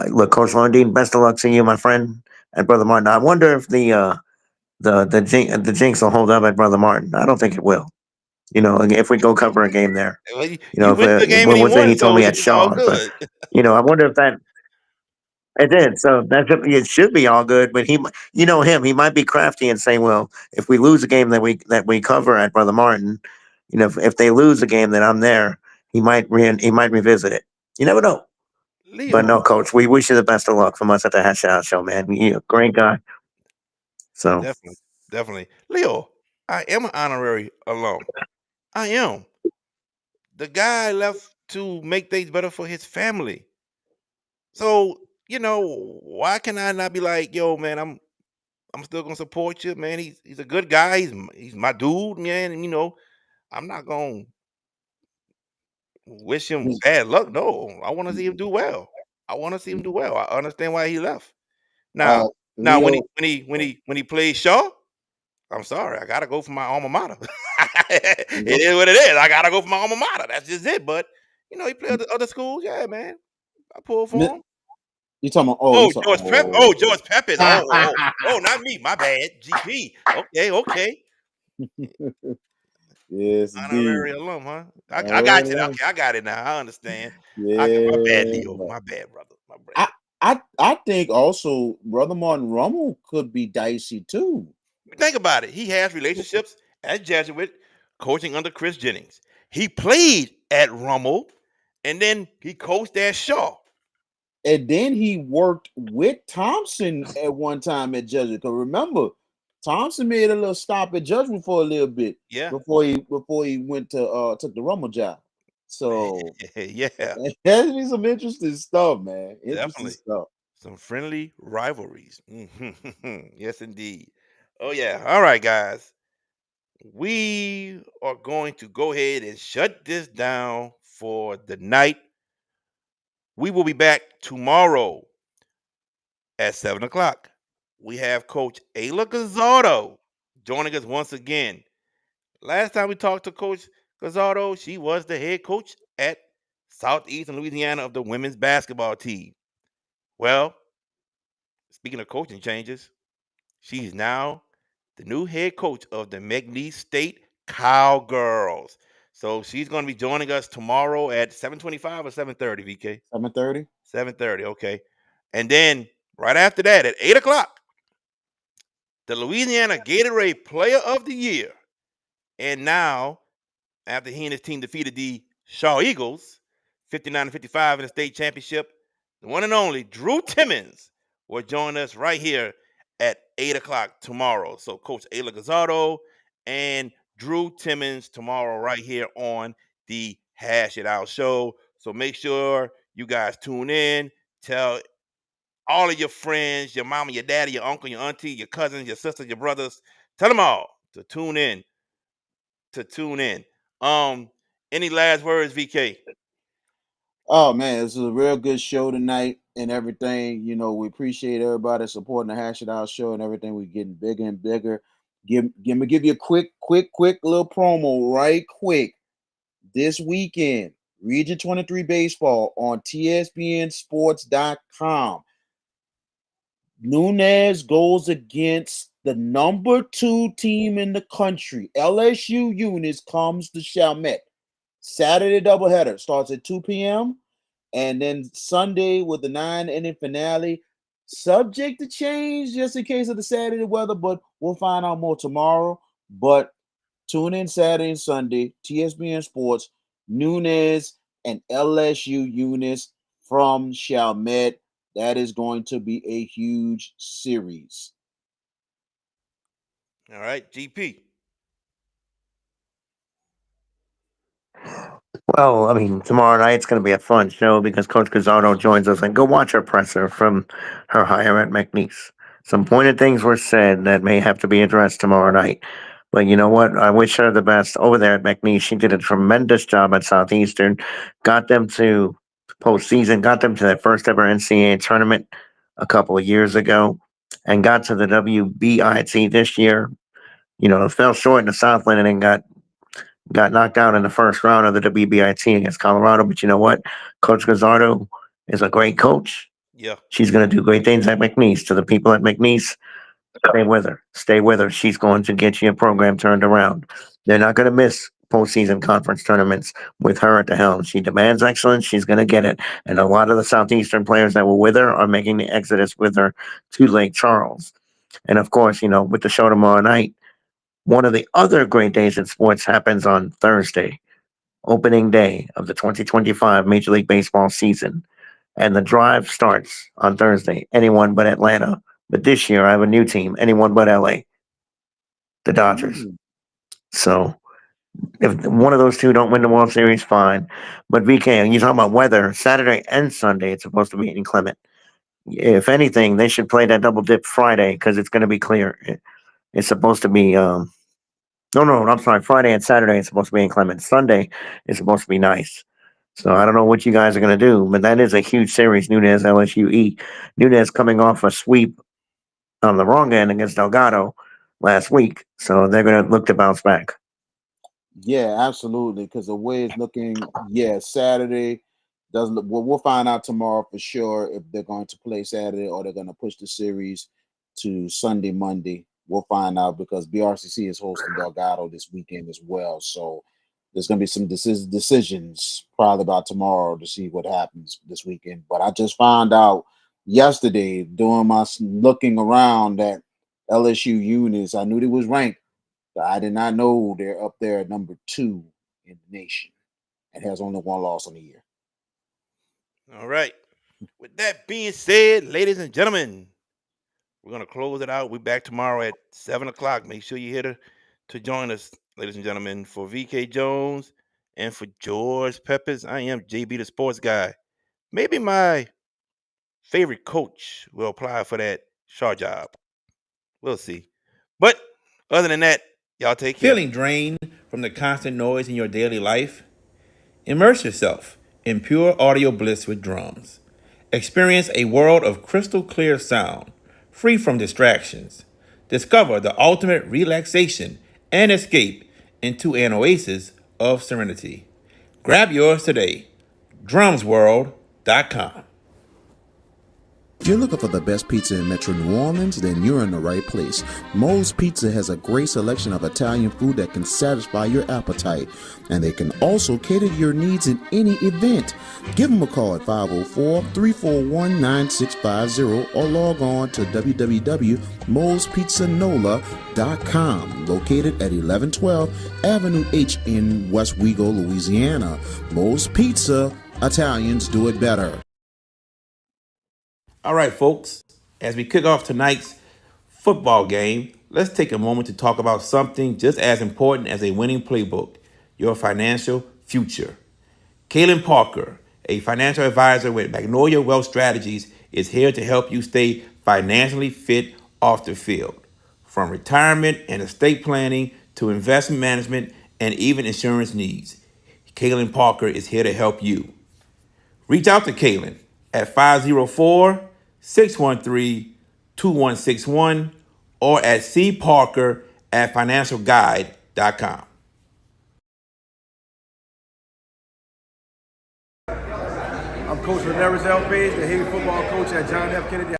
[SPEAKER 3] look, Coach Laurendine, best of luck to you, my friend, and Brother Martin. I wonder if the jinx will hold up at Brother Martin. I don't think it will. If we go cover a game there,
[SPEAKER 1] Well, you went to the game and
[SPEAKER 3] well,
[SPEAKER 1] he
[SPEAKER 3] one thing
[SPEAKER 1] won,
[SPEAKER 3] he told
[SPEAKER 1] so
[SPEAKER 3] me at
[SPEAKER 1] it's all
[SPEAKER 3] Shaw, but
[SPEAKER 1] good.
[SPEAKER 3] I wonder if that it did. So it should be all good. But you know him, he might be crafty and say, well, if we lose a game that we cover at Brother Martin, if they lose a game that I'm there, he might revisit it. You never know. But
[SPEAKER 1] Leo,
[SPEAKER 3] no, Coach, we wish you the best of luck from us at the Hash Out Show, man. You're a great guy. So
[SPEAKER 1] definitely, definitely. Leo, I am an honorary alum. I am. The guy left to make things better for his family. So, why can I not be like, yo, man, I'm still gonna support you, man. He's a good guy. He's my dude, man. And I'm not gonna wish him
[SPEAKER 4] He's-
[SPEAKER 1] bad luck. No, I want to see him do well. I want to see him do well. I understand why he left. Now,
[SPEAKER 4] Uh,
[SPEAKER 1] now when he
[SPEAKER 4] Leo.
[SPEAKER 1] when he when he when he plays Shaw, I'm sorry, I gotta go for my alma mater. It
[SPEAKER 4] Yep.
[SPEAKER 1] is what it is. I gotta go for my alma mater. That's just it. But he played other schools. Yeah, man, I pull for
[SPEAKER 4] Mi-
[SPEAKER 1] him.
[SPEAKER 4] You talking about? Oh, you
[SPEAKER 1] Oh,
[SPEAKER 4] talking?
[SPEAKER 1] George Pep. Oh,
[SPEAKER 4] Oh.
[SPEAKER 1] George Peppers. Oh, not me. My bad. GP. Okay, okay.
[SPEAKER 4] Yes, indeed.
[SPEAKER 1] Honorary alum, huh? I
[SPEAKER 4] All
[SPEAKER 1] got you.
[SPEAKER 4] right.
[SPEAKER 1] Okay, I got it now. I understand. My bad, Leo.
[SPEAKER 4] Yeah.
[SPEAKER 1] My bad, brother. My bad.
[SPEAKER 4] I think also Brother Martin Rummel could be dicey too.
[SPEAKER 1] Think about it. He has relationships as Jesuit, coaching under Chris Jennings. He played at Rummel, and then he coached at Shaw.
[SPEAKER 4] And then he worked with Thompson at one time at Jesuit. Because remember, Thompson made a little stop at Jesuit for a little bit
[SPEAKER 1] Yeah,
[SPEAKER 4] before he went to took the Rummel job. So
[SPEAKER 1] yeah,
[SPEAKER 4] there's be some interesting stuff, man. Interesting
[SPEAKER 1] definitely.
[SPEAKER 4] stuff.
[SPEAKER 1] Some friendly rivalries. Yes, indeed. Oh, yeah. All right, guys. We are going to go ahead and shut this down for the night. We will be back tomorrow at 7 o'clock. We have Coach Ayla Gazzardo joining us once again. Last time we talked to Coach Gazzardo, she was the head coach at Southeastern Louisiana of the women's basketball team. Well, speaking of coaching changes, she's now the new head coach of the McNeese State Cowgirls. So she's going to be joining us tomorrow at 7:25 or 7:30, VK?
[SPEAKER 4] 7:30.
[SPEAKER 1] 7:30, okay. And then right after that at 8 o'clock, the Louisiana Gatorade Player of the Year. And now, after he and his team defeated the Shaw Eagles 59-55 in the state championship, the one and only Drew Timmons will join us right here at 8 o'clock tomorrow. So Coach Ayla Gazzardo and Drew Timmons tomorrow right here on the Hash It Out show. So make sure you guys tune in. Tell all of your friends, your mama, your daddy, your uncle, your auntie, your cousins, your sisters, your brothers. Tell them all to tune in. Um, any last words, VK?
[SPEAKER 4] Oh man, this is a real good show tonight and everything. You know, we appreciate everybody supporting the Hash It Out show and everything. We're getting bigger and bigger. Give you a quick little promo, right quick. This weekend, Region 23 baseball on TSBNsports.com. Nunez goes against the number 2 team in the country. LSU Unis comes to Chalmette. Saturday doubleheader starts at 2 p.m. And then Sunday with the 9-inning finale. Subject to change just in case of the Saturday weather, but we'll find out more tomorrow. But tune in Saturday and Sunday, TSBN Sports, Nunez and LSU Unis from Chalmette. That is going to be a huge series.
[SPEAKER 1] All right, GP.
[SPEAKER 3] Well, I mean, tomorrow night's going to be a fun show because Coach Gazzardo joins us, and go watch her presser from her hire at McNeese. Some pointed things were said that may have to be addressed tomorrow night. But you know what? I wish her the best over there at McNeese. She did a tremendous job at Southeastern, got them to postseason, got them to their first ever NCAA tournament a couple of years ago, and got to the WBIT this year. You know, fell short in the Southland and then got knocked out in the first round of the WBIT against Colorado. But you know what? Coach Gazzardo is a great coach.
[SPEAKER 1] Yeah.
[SPEAKER 3] She's going to do great things at McNeese. To the people at McNeese, stay with her. Stay with her. She's going to get your program turned around. They're not going to miss postseason conference tournaments with her at the helm. She demands excellence. She's going to get it. And a lot of the Southeastern players that were with her are making the exodus with her to Lake Charles. And of course, you know, with the show tomorrow night, one of the other great days in sports happens on Thursday, opening day of the 2025 Major League Baseball season. And the drive starts on Thursday, anyone but Atlanta. But this year, I have a new team, anyone but LA, the Dodgers. So if one of those two don't win the World Series, fine. But VK, you talking about weather, Saturday and Sunday, it's supposed to be inclement. If anything, they should play that double dip Friday because it's going to be clear. It's supposed to be no, I'm sorry. Friday and Saturday is supposed to be inclement. Sunday is supposed to be nice. So I don't know what you guys are going to do, but that is a huge series. Nunez LSUE. Nunez coming off a sweep on the wrong end against Delgado last week, so they're going to look to bounce back.
[SPEAKER 4] Yeah, absolutely. Because the way it's looking, Saturday doesn't look. Well, we'll find out tomorrow for sure if they're going to play Saturday or they're going to push the series to Sunday, Monday. We'll find out because BRCC is hosting Delgado this weekend as well. So there's going to be some decisions probably about tomorrow to see what happens this weekend. But I just found out yesterday doing my looking around that LSU Unis, I knew they was ranked. I did not know they're up there at number 2 in the nation and has only one loss on the year.
[SPEAKER 1] All right. With that being said, ladies and gentlemen, we're going to close it out. We're back tomorrow at 7 o'clock. Make sure you're here to join us, ladies and gentlemen. For VK Jones and for George Peppers, I am JB the Sports Guy. Maybe my favorite coach will apply for that Shaw job. We'll see. But other than that, y'all take care.
[SPEAKER 9] Feeling drained from the constant noise in your daily life? Immerse yourself in pure audio bliss with drums. Experience a world of crystal clear sound, free from distractions. Discover the ultimate relaxation and escape into an oasis of serenity. Grab yours today. drumsworld.com.
[SPEAKER 10] you're looking for the best pizza in Metro New Orleans, then you're in the right place. Moe's Pizza has a great selection of Italian food that can satisfy your appetite, and they can also cater to your needs in any event. Give them a call at 504-341-9650 or log on to www.moespizzanola.com, located at 1112 Avenue H in West Wego, Louisiana. Moe's Pizza, Italians do it better.
[SPEAKER 9] All right, folks, as we kick off tonight's football game, let's take a moment to talk about something just as important as a winning playbook, your financial future. Kaylin Parker, a financial advisor with Magnolia Wealth Strategies, is here to help you stay financially fit off the field. From retirement and estate planning to investment management and even insurance needs, Kaylin Parker is here to help you. Reach out to Kaylin at 504-613-2161 or at cparker@financialguide.com.
[SPEAKER 11] I'm Coach Ramirez L. Page, the head football coach at John F. Kennedy